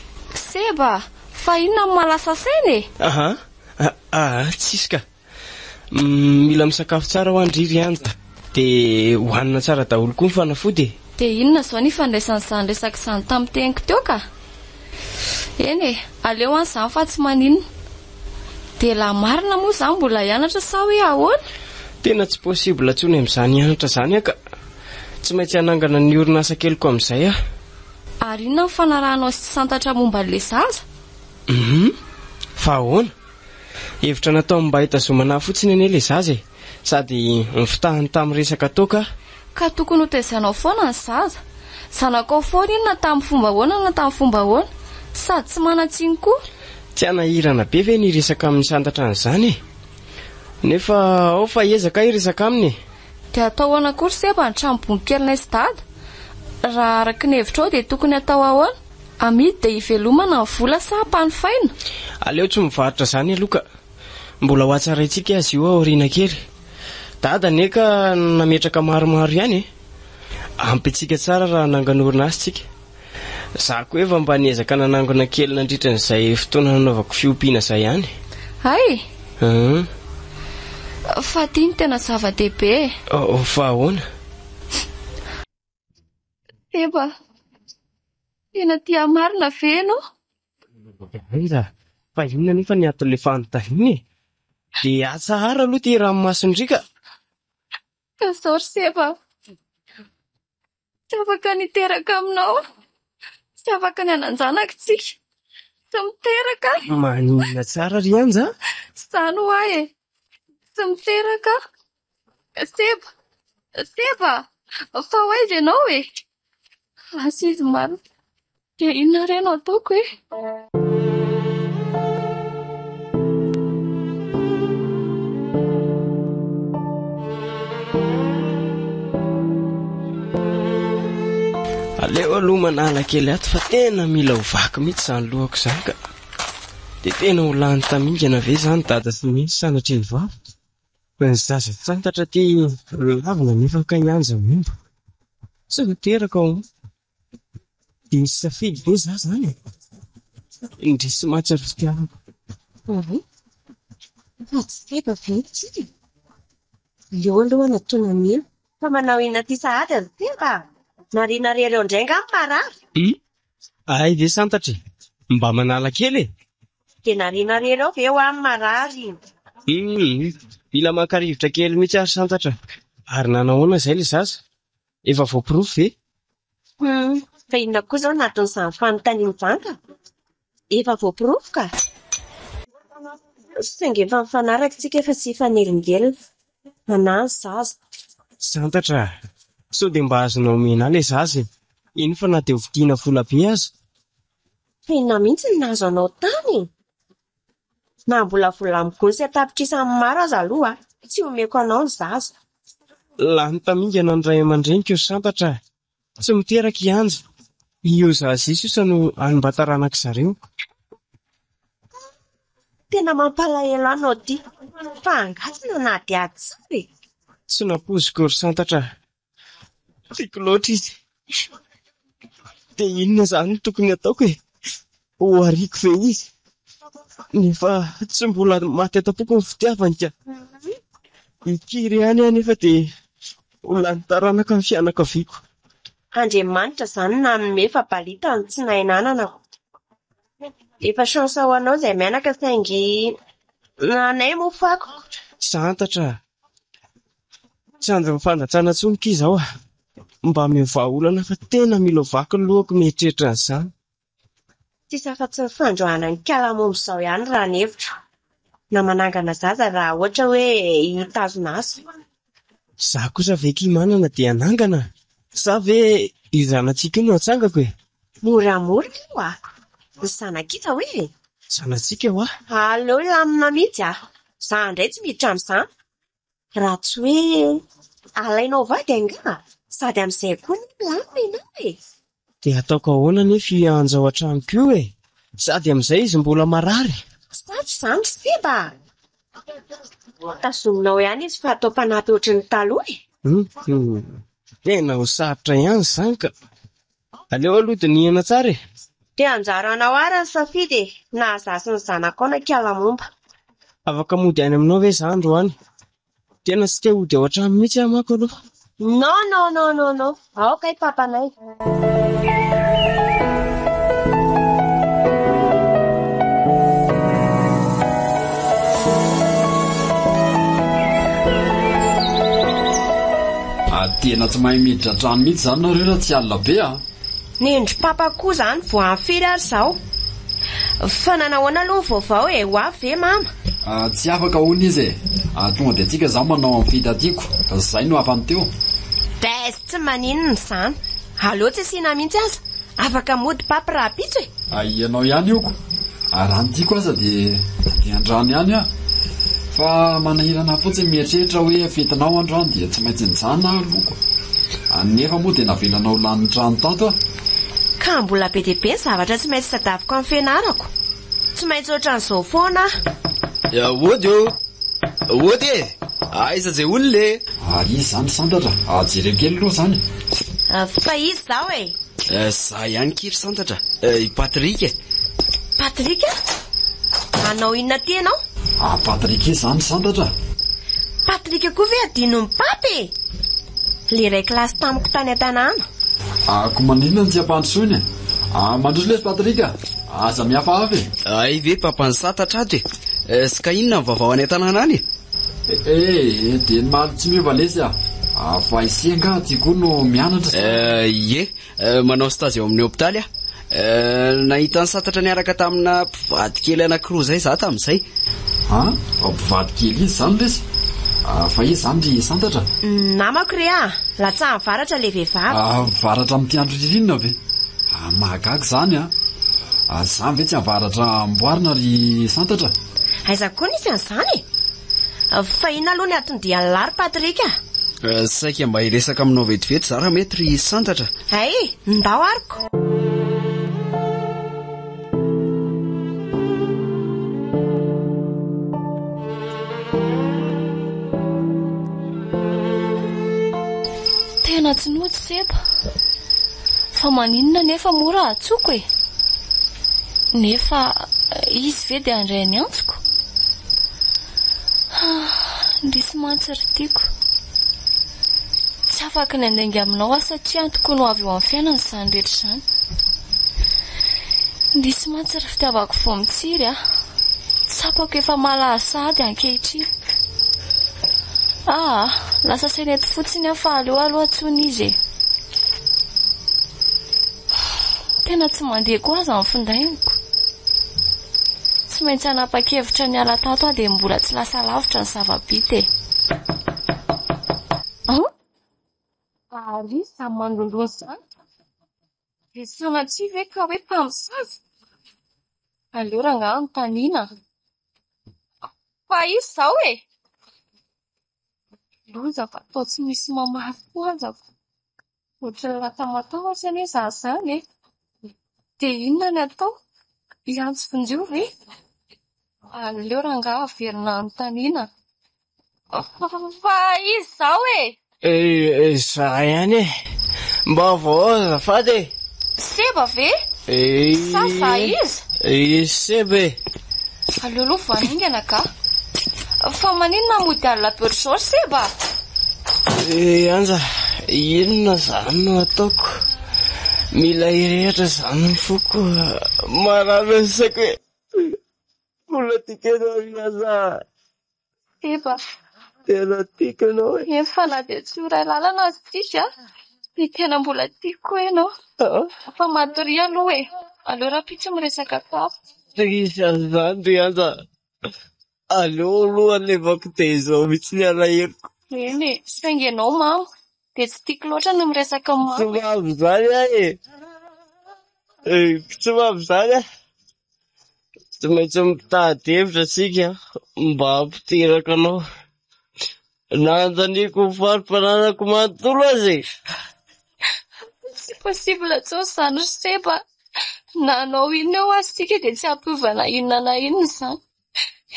Seba fa inona ny malasa saina
tsisy ka mila misakafo tsara ho andriry anja dia hohanina tsara daholo koa ny fanafody
dia inona zao ny fandraisan'izany resaka izany tamin'ny teniko teo ka eny e aleo an'izany fa tsy maninona dia la marina moa izany mbola hianatra sa hoe ahoana
tena tsy possible ntsony amin'izany hianatra izany aka tsy maintsy hanangana ny orinasa keliko amin'izay
ary inona ny fanarahanao sy santatra momba an'ilay zaza
fa ahoana hevitra natao mba hitazomana fotsiny anie ilay zaza e sady mifitahany tamin'ny resaka toka
ka tokony ho taizainao foana ny zaza zanakao foana inona tamin'ny fomba ahoana na tamin'ny fomba ahoana sady tsy manatsiny koa
tsy hanahirana be ve ny resaka amin'ny santatra an'izany e nefa ao fa ezaka iresaka aminy
dia atao ahoana kory seba ny tranoboninkelina sy dada raha araka ny hevitra ao dia tokony atao ahoana amidy dia hivelomana ny vola sa hampanofaina
aleo tsy mivarotra izany aloka mbola ho atsaraintsika azy io aoriana kely dada neka nametraka maromaro ihany ampitsika tsara raha nanganorina azy tsika za koa efa mba niezaka nanangona kely nandritra n'izay fotoana nanaovako fiompiana izay ihany
ay fa tia ny tena zava-dehibe
fa ahoana
eba tena tia marina ve ianao
anja fa inona nefa ny aton'ilay fanontaniana dia atsahara aloha ty ranomasindrika
ka zao ry seba tsy afaka niteraka aminao tsy afaka ny hananjanaka tsika tsy miteraka
manina tsara ry anja
zany ho ahy e tsy miteraka seba fa ho aiza ianao e asa izy marina dia inona reno ataoko e
aleo aloha manala kely ato fa tena mila ho vaky mihitsy izany lohako izany ka dia tena ho lany tamingana ve izany dada sy mihitsy sanatry ny vava fa ny zaza santatra ty lavina nefa ka hianja momba tsy miteraka ao dia misy safidy be za zany indrisy matsy fitiavana
fa tsy teba vetsy leo aloha natona mino fa manao ina ty sahady azy teba narinareo indray nga marary
ay ve santatra mba manala kely
dia narinareo ve ho amin'ny marary
mila mankarivotra kely mihitsy ary santatra ary nanahoana izay le zaza efa voapirofo ve
fa inona koa izao naton'izany fanontaniana izany ka efa voapirofo ka saingy efa mifanaraka tsika efa sy fanelingelina manany zaza
santatra sao dia mba azonao mena ilay zaza iny fa na dia hovidiana vola be aza
fa inona mihitsy ny nahazo anao tany na mbola vola migony sy atapitrisany maro aza aloha tsy omeko anao ny zaza
lany tamingana ny ray aman-dreniko io santatra tsy miteraka hianja io zaza isosa no anim-bataranaka zareo
tena mampalahelo anao ty fa angasina na dia tsara
tsy napoziko ry santatra tiako loatra izy dia inona izany no tokony ataoko ho ariako ve izy nefa tsy mbola maty atapoko ny fitiavany ka ikiry ihany anefa dia olany taranaka ny fianakaviako
Andriamanitra izany nanome fabalita ny tsy nahinanako efa chansa ho anao izay mianaka saingy nanay mofako
santatra tsy andro mifandatsana tsonoko izaho mba mivaolana fa tena mila vaky ny lohako mieritreritra an'izany
tsisy afa-tsy ny fandroahana ny kalamomo izao ihany raha ny hevitro na manangana zaza raha ohatra hoe hitazona azy
za kosa ve ky manana dia anangana sa ve izanantsika io no atsangako
moramora io ny zanakita hoe
zanatsika ho
aleo lamina mihitsy za indray tsy miditra amin'izany raha tsy hoe alainao vady anga sady amin'izay koa ny lamina ianao
dia ataoko ahoana nefa hianja ao an-tranoko io sady amin'izay izy mbola marary
satry izany seba tazominao ihany izy fa atao mpanampy ohatrin'ny taloha e.
Tena ho sarotra ihany zany ka aleo aloha dia nihana tsara e.
Dia anjaranao ara ny safidy e, nahazasy ny zanako ao na kiala momba.
Afaka mody any aminao ve izany Androany? Tena tsy te hody ao an-trano mihitsy aho manko aloha.
Non. Aoka i papanay.
Tena tsy mahay miditra trano mihitsy zany nareo raha tsy alina be a.
Nendry papa koa zany vao anfiry ary zao. Fa nanahoana aloha ny vaovao e, ho avy ve mama?
Tsy afaka hono izy e. Tonga dia antsika zao manao amin'ny fitadiako. Zay no avany teo.
Des tsy maninona izany. Aleo tsy asiana mihitsy aza. Afaka mody papi raha pitso e.
Ianao ihany ioko. Raha ny tiako aza dia andrano ihany a. Fa manahirana fotsiny mieritreritra hoe fetinao androany dia tsy maintsy nijanona loko. Nefa moa dia navelanao lany trano tato a.
Ka mbola be dia be ny zavatra tsy maintsy tadaviko amin'ny fianarako. Tsy maintsy ohatran'izao foana.
Ody e. Aiza izay olona e.
Izy zany santatra. Jereo kely aloha zany.
Fa izy zao e.
Za ihany kiry santatra. I Patrika.
Patrika? Anao inona ty ianao?
Patrika zany santatra.
Patrika koa ve adino ny papy e? Le iray kilasy tamiko tany an-tanàna.
Ko maninona ny tsy ampandrosoiny? Mandroso lesy Patrika. Aza mihafahafa e.
Ay ve papany santatra ato e. Sy ka inona ny vaovao any an-tanàna any?
Dia ny maly tsy miova lesy a. Fa isenga ty koa no mianatra.
Manao stazy eo amin'ny hôpitaly a. Nahita ny santatra niaraka tamina mpivady kely anankiroa zay za tamin'izay.
Mpivady kely izy zany lesy. Fa izy zany ry santatra.
Namako re a, latsa mivaratra le vehivavy.
Mivaratra amin'ny tiandro ririnina ve? Mahagaga zany a. Zany ve tsy avaratra amboarina ry santatra?
Aiza koa nisy an'izany e. Fa ina aloha ny atondian'ny lary Patrika?
Saika mba hiresaka aminao vetivety za raha mety ry santatra.
Ay, ndao ariko.
Tena tsy noty seba. Fa maninona nefa mora atsoko e. Nefa izy ve dia andray ny antsoko. Ndrisy mantsy tiako. Tsy afaka ny andenga aminao aho satria antoko no avy eo amin'ny fiainana izany rehetra izany. Ndrisy mantsy fitiavako vao mitsiry a. Tsapako efa malahasady ankehitriny. Lasa sainety fotsiny aho fa aleo aloha tsony izy e. Tena tsy mandeha koa aza amin'ny findainiko. Tsy maintsy hanapa-kevitra ny ala tato aho dia mbola tsy lasa lavitra ny zava-bita e. Ary samy mandondony izany. Dia sanatsy ve ka hoe mpamosavy? Aleo rangahy anontaniana. Fa izy izao e. Loza fa atao tsy misy mamaly koa aza. Ohatran'ny matamatahatra anie za zany e. Dia inona ny atao? Iantso vonjeo ve? Aleo rangahy averina anontaniana. Fa izy izao e.
Za ihany e. Mba vao azafady e.
Seba ve? Sa izy?
Seba e.
Aleo aloha vaningana ka. Fa maninona mody alina be ohatr'izao seba?
Anja, inona zany no ataoko? Mila hirehitra zany ny foko. Marana sako e. Mbola tikanao iaza.
Seba.
Tena tikanao e.
Fa na dia tsy iray lalana azy tsika. Dia tena mbola tiako ianao. Fa matory aloha e. Aleo rapitso miresaka kafa.
Tsisy an'izany ry anja. Aleo aloha anevako dia izao mihitsy ny alahiriko.
Eny, saingenao mama. Dia tsy tiako loatra no miresaka mama.
Tsy mamy zany aho e. Tsy mamy zany aho. Tsy maintsy mitady hevitra tsika mba hampiteraka anao. Nandaniako ny farim-pananako manontolo azy e.
Tsy possible tsao izany seba. Na anao inona eo azy tsika dia tsy ampiovana inona na inona izany.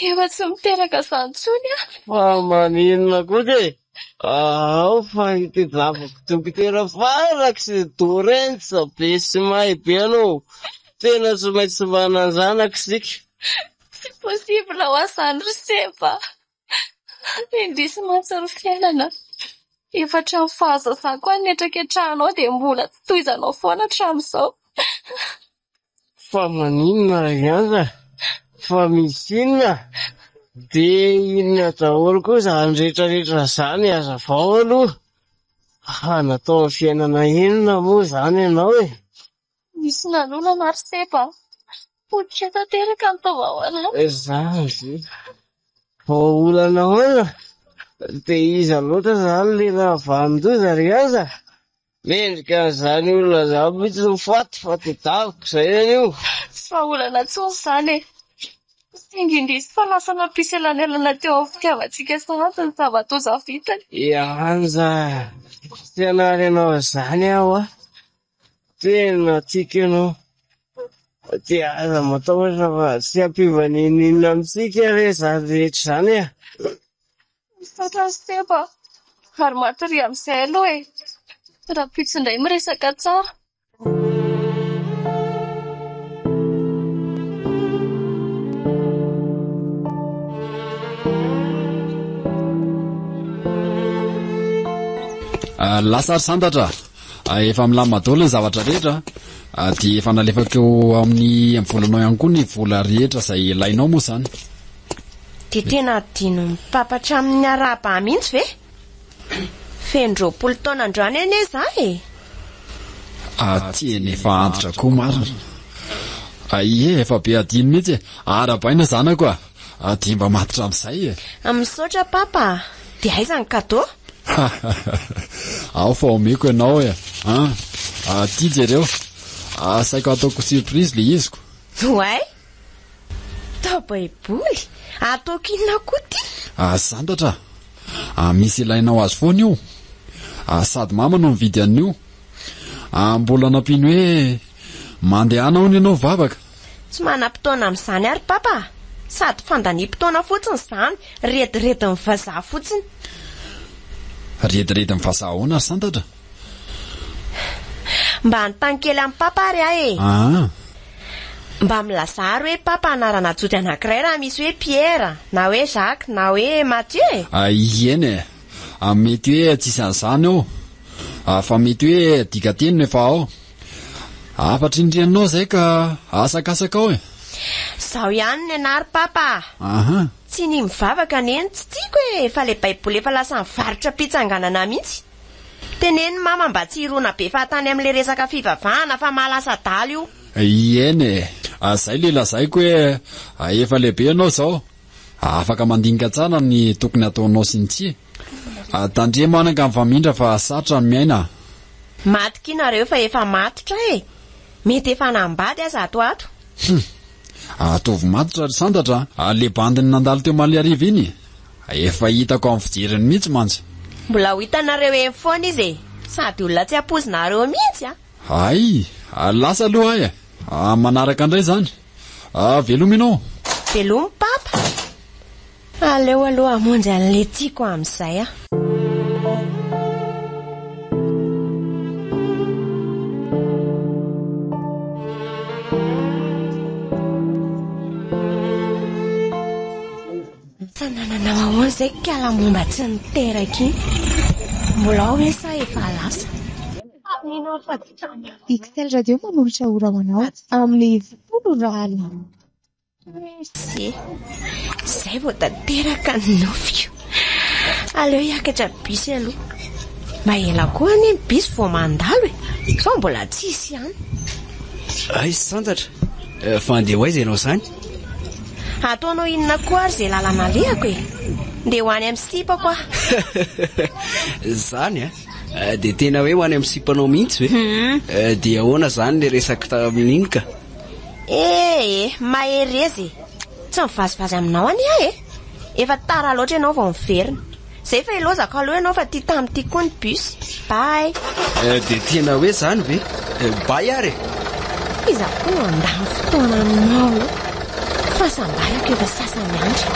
Efa tsy miteraka zantsony a.
Fa maninona koa de ao fa ity zavako dokotera farak'y dorensa be sy may be anao tena tsy maintsy mananzanaka sika.
Tsy possible ho azany Rosefa. Indrisy mantsy ry fiainana. Efa trano fahazazako any netraketrahanao dia mbola tsy tohizanao foana hatramin'izao.
Fa maninona ianza fa misy inona de inona daholo koa zany rehetrarehetra zany azavao aloha. Natao ny fiainana inona moa zany ianao e?
Misy nanolana Rosefa. Potika tanteraka ny taovao
zany zy olana hoana de iza loatra zany lena vandoza ry aza mendrika an'izany olona za mitsy mifaty daviko zay anio.
Fa olana tsony zany e. Saingy indrisy fa lasa nampisy elanelana teo amin'ny fitiavantsika sahady ny zava-toza vitany.
Anja tsy hanary anao zany aho a. Tena tiako ianao. Ty aza matahotra fa tsy ampivaninina amitsika re zany rehetra zany a.
Misatra Rosefa. Ary maty amin'izay aloha e. Raha pitsindray miresaka tsara.
Lasa ry santatra, efa milamadolo ny zavatra rehetra dia efa nalefaka eo amin'ny volanao ihany koa ny vola rehetra izay ilainao moa zany.
Dia tena adino mipapatra amin'ny araba mihitsy ve? Fendroapolo taona androany ane za e.
Teny efa antitra koa marina. Ie efa be adino mihitsy e. Arabaina zanako dia mba matitra amin'izay e.
Misaotra papa. Dia aiza ny cadeau?
Ao fa omeko ianao e. Tia jereo. Saiko ataoko surprise le iziko.
Oay. Tao baiboly. Ataoko inona koa ty?
Santatra. Misy ilainao azy foana io. Sady mama no mividy an'io. Mbola nampino hoe mandehanao ny ianao vavaka.
Tsy manam-potoana amin'izany ary papa. Sady fandaniam-potoana fotsiny izany. Rediredy ny vazaha fotsiny.
Rediredy ny vazaha ahoana ry santatra?
Mba nitany kely amin'ny papa ary aho e. Mba milazary hoe papa anarana joty anankiray raha misy hoe Pierre, na hoe Jacques, na hoe Mathieu.
Iene, mety hoe tsisy an'izany ao. Fa mety hoe dika teny efa ao. Afatra indrianao zay ka asakasaka ao e.
Zao ihany ny anary papa. Tsy ny mivavaka neny tsy tiako e, fa le baiboly efa lasa mivarotra pitsanganana mihitsy. Teneny mama mba tsy irona be fahatany amin'le resaka fivavahana fa mahalasa dala io.
Iene, zay le lazaiko hoe efa lehibe ianao zao. Afaka mandinika tsara ny tokony ataonao sy ny tsy. Tandre mananga ny famindra fa satra ny miaina.
Matika nareo fa efa matotra e. Mety efa nambady aza ato.
Atovy matotra ry santatra. Le bandiny nandalo teo Maliariva iny efa hitako amin'ny fijeriny mihitsy mantsy.
Mbola ho hitanareo eny foana izy e. Sady olona tsy ampozinareo mihitsy a.
Ay, lasa aloha ay. Manaraka andray zany. Velomy ianao.
Velomy papa. Aleo aloha amonjy an'le tiako amin'izay a. Sananana mahoana izay kalamomba tsy niteraka iny. Mbola ao hoe sa efa lasa.
XL Radio manolotra ora ho anao amin'ny 10 rala.
Izay vao tanteraka ny nofiko. Aleo hiakatra bisy aloha. Mba ela koa ny bisy vao mandalo e. Fa mbola tsisy ihany.
Ay santatra. Fa andeha ho aiza ianao zany?
Ataonao inona koa ary izay lalana lehako e. Ndeha ho any amin'ny sipa koa.
Zany dia tena hoe ho any amin'ny sipanao mihitsy hoe. Dia ahoana zany le resaka tamin'iny ka?
Maherezy. Tsy mivazivazy aminao any aho e. Efa tara loatra ianao vao miverina. Zay fa ilozako aloha ianao fa tia tamin'ity koa ny bus. Bye.
Dia tena hoe zany ve? Bye ary.
Iza koa andamy fotoana aminao. fahasambarako efa sasany andro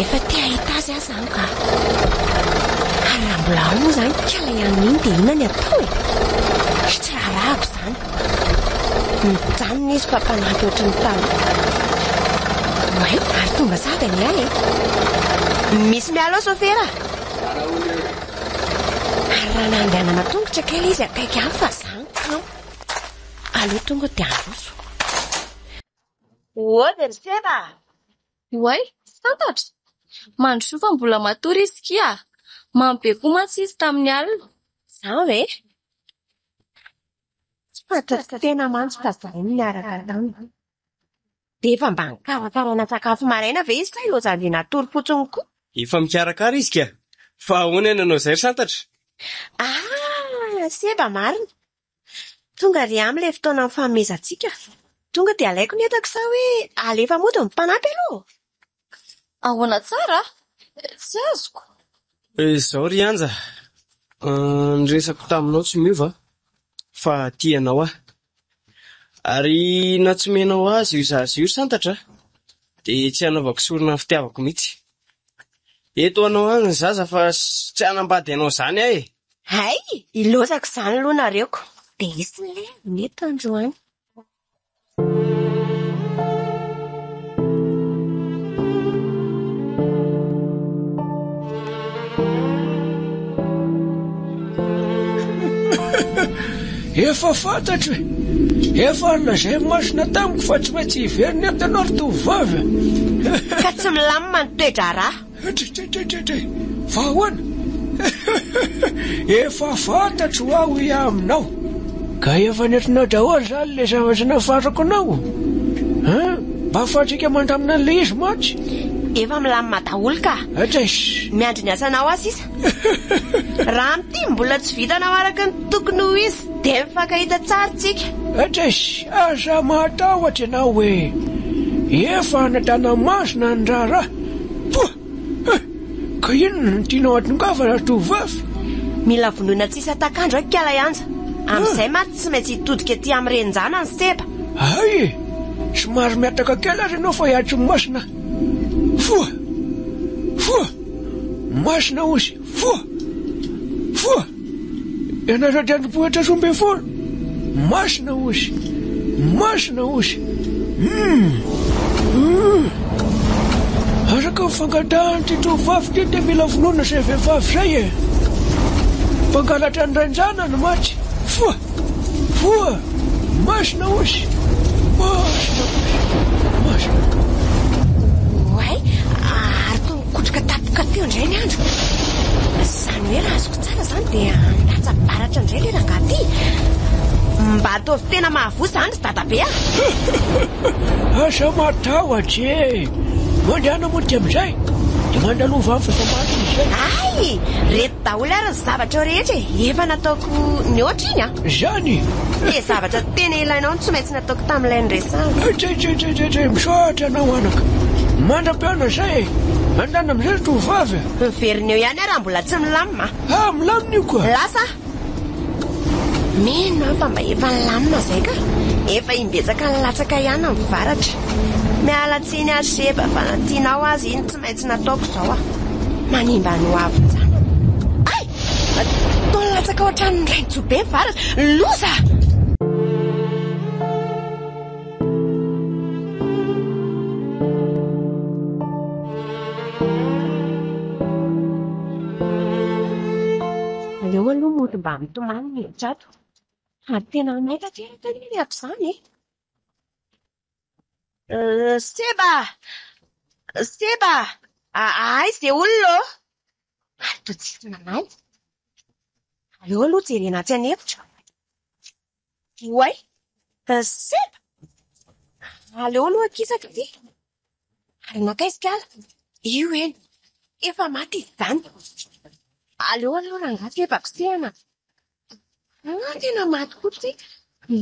efa tia ahita azy azy zany ka ary raha mbola ao moa zany kala ihany iny dia inona ny atao e tsy raharahako zany mijanona izy mpampanampy ohatry ny tany way ary tonga zadany ahy misy mialao sofera ary raha nandehanana tongotra kely izy akaiky any fa zany aloha tonga dia androso odery seba
way fantatra mandroso fa mbola matory izy kia mambe koa mantsy izy tamin'ny alina
zao ve tsy fantatra tena mantsy fa zay miaraka taminy dia efa mba nikarakarana sakafo maraina ve izy ka io zany natory fotsiny koa
efa mikarakara izy ka fa ahoana nanao zay ry santatra
seba marina tonga ry amin'ilay fotoana mifanomezantsika tonga dia alaiko ny entako sa hoe alefa mody ny mpanampy aloha
ahoana tsara tsy azoko
izao ry anja nyresako taminao tsy miova fa tianao aho ary natsomenao azy io zazy io santatra dia tsy hanaovako sorona ny fitiavako mihitsy eto anao any ny zaza fa tsy hanambady anao zany ahy
hay ilosako izany aloha nareoko dia isy le mety androany
efa fantatro efa nolazay masina tamiko fa tsy maintsy hiveriny atanao ry tovovavy
ka tsy milamina ny toedra raha
fa ahoana efa fantatro aho i aminao ka efa nentinao daholo zany le zavatra nafarako anao mba afatrika mandamina an'le izy matsy
efa milamina daholo ka miandry ny asanao azy iza raha amity mbola tsy vitanao araka ny tokony ho izy dia mifankahita tsara tsika
aza matahotra ianao hoe efa anadana masina ny raharaha ka inona ny tianao atongavana tovavy
mila vonoina tsisy atakandro aky kala ianja amin'izay maty tsy maintsy hitodika aty amin'ny renjana ny seba
ay somary miataka kely ary ianao fa hiatry ny masina foa masina ozy foa ianareo diandrom-pohitra sombe folo masina ozy araka mifangadahany ty tovavy ty dia mila vonoina zay vehivavy zay mpangalatra ny renjana ny maty foa masina ozy
way ary tongokotrika tapoka teo indray ny andro zany hoe raha azoko tsara zany dia latsabaratra indray le rangaty mba ataovy tena mahavoa zany sy dadabe
asa matahotra mandehana mody amin'izay dia mandalova amin'ny fefamaty izay
ay reto daholo ary ny zavatra rehetra efa nataoko ny oatra iny
zany
dia zavatra tena ilainao ny tsy maintsy nataoko tamin'ilay nyresana
misoatra anao anaka mandram-piana zay andana amin'izay tovavy
miverina eo ihany raha mbola tsy milamina
milamina io koa
lasa mino fa mba efa nilamina zay ka efa imbetsaka nilatsaka ihany amin'ny varatra miala tsiny azy seba fa natianao azy iny tsy maintsy nataoko izao manimba no avonjana ay atao nilatsaka ohatran'ny raintsobe ny varatra loza aleo aloha mody mba mitomany ny hevitrato ary tena maika teraka ny ato izany seba ay izay olona ary to tsisy nanay aleo aloha jerena tsy anevitra way seba aleo aloha akisaka ty ary nakaizikala io eny efa maty izy zany aleo aloha rangaty epakosehana tena maty kotsy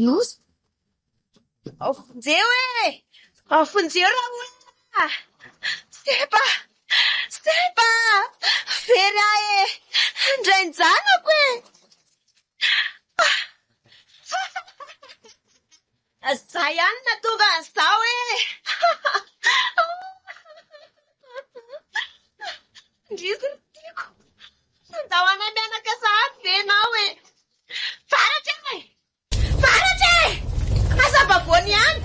loza afonjeo afonjeo raha olona seba very ahy ndrainjanako za ihany na tonga an'izao indrisy ry tiako andao anay mianaka sahady ve nao e varatra e varatra e azabavony ihany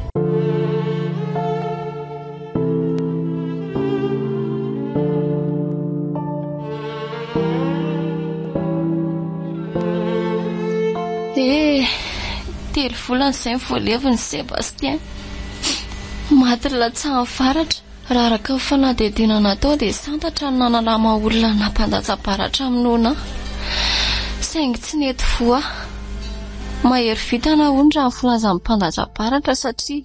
telo volana izay mivoaleviny Sebastien maty latsahan'ny varatra raha araka ny fanadihadiana natao dia santatra ny nanalama olona nampandatsabaratra aminona saingy tsy nety voa mahery vitana ondra ny filazan'ny mpandatsabaratra satria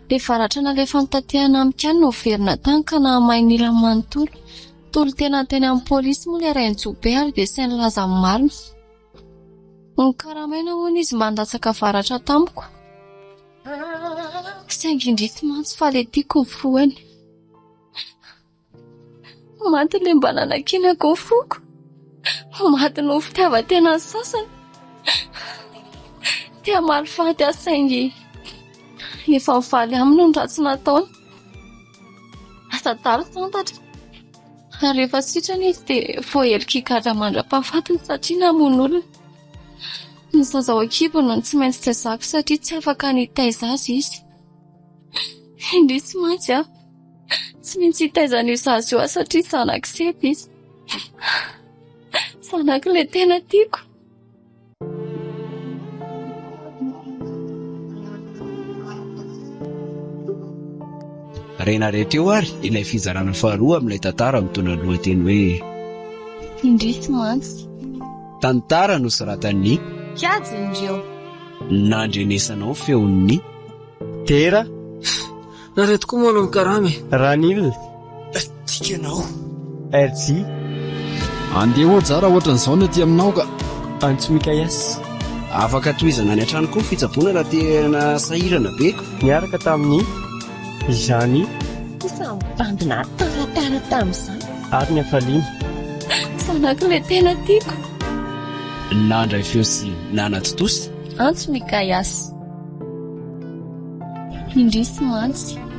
le varatra nalefa nitatehana amikany no verina tany ka nahamahy nila manontolo tolo tena teny amin'ny polisy moa ilay rainjobe ary dia sainy laza marina ny karamaina hono izy mandatsaka varatra tamiko saingy indrisy mantsy fa le tiako ny froany maty le mba nanakinako ny froko maty no fitiavatena ny sasany tia malifaty aho saingy efa mivaly aminy ny ratsy nataony asa talo santatra ary rehefa sitrana izy dia voahelikikatra mandra-pahafatiny satria namon'olona ny zaza ao an-kibo no tsy maintsy tezako satria tsy afaka nitaiza azy izy indrisy mantsy aho tsy maintsy hitaizan'io zaza io aho satria zanako seby izy zanako le tena tiako
rena rehetra eo ary ilay fizarana faharoa amin'ilay tantara mitondra ny lohateny hoe
indrisy mantsy
tantara no soratan'ny
kiajy indreo
nandrenesanao feon'ny
tera nareto koa moa no mikaramy
ranil tikanao erji
andeha ho tsara ohatran'izao ny aty aminao ka
antsomikayas
afaka tohizana any an-trano koa ny fitsaboana raha tena sahirana beko
niaraka tamin'ny izany
sambandina taratara tamin'izany
ary ny afaliana
zanako le tena tiako
nandray feo sy nanatotosy
antso mikayasy indrisy mantsy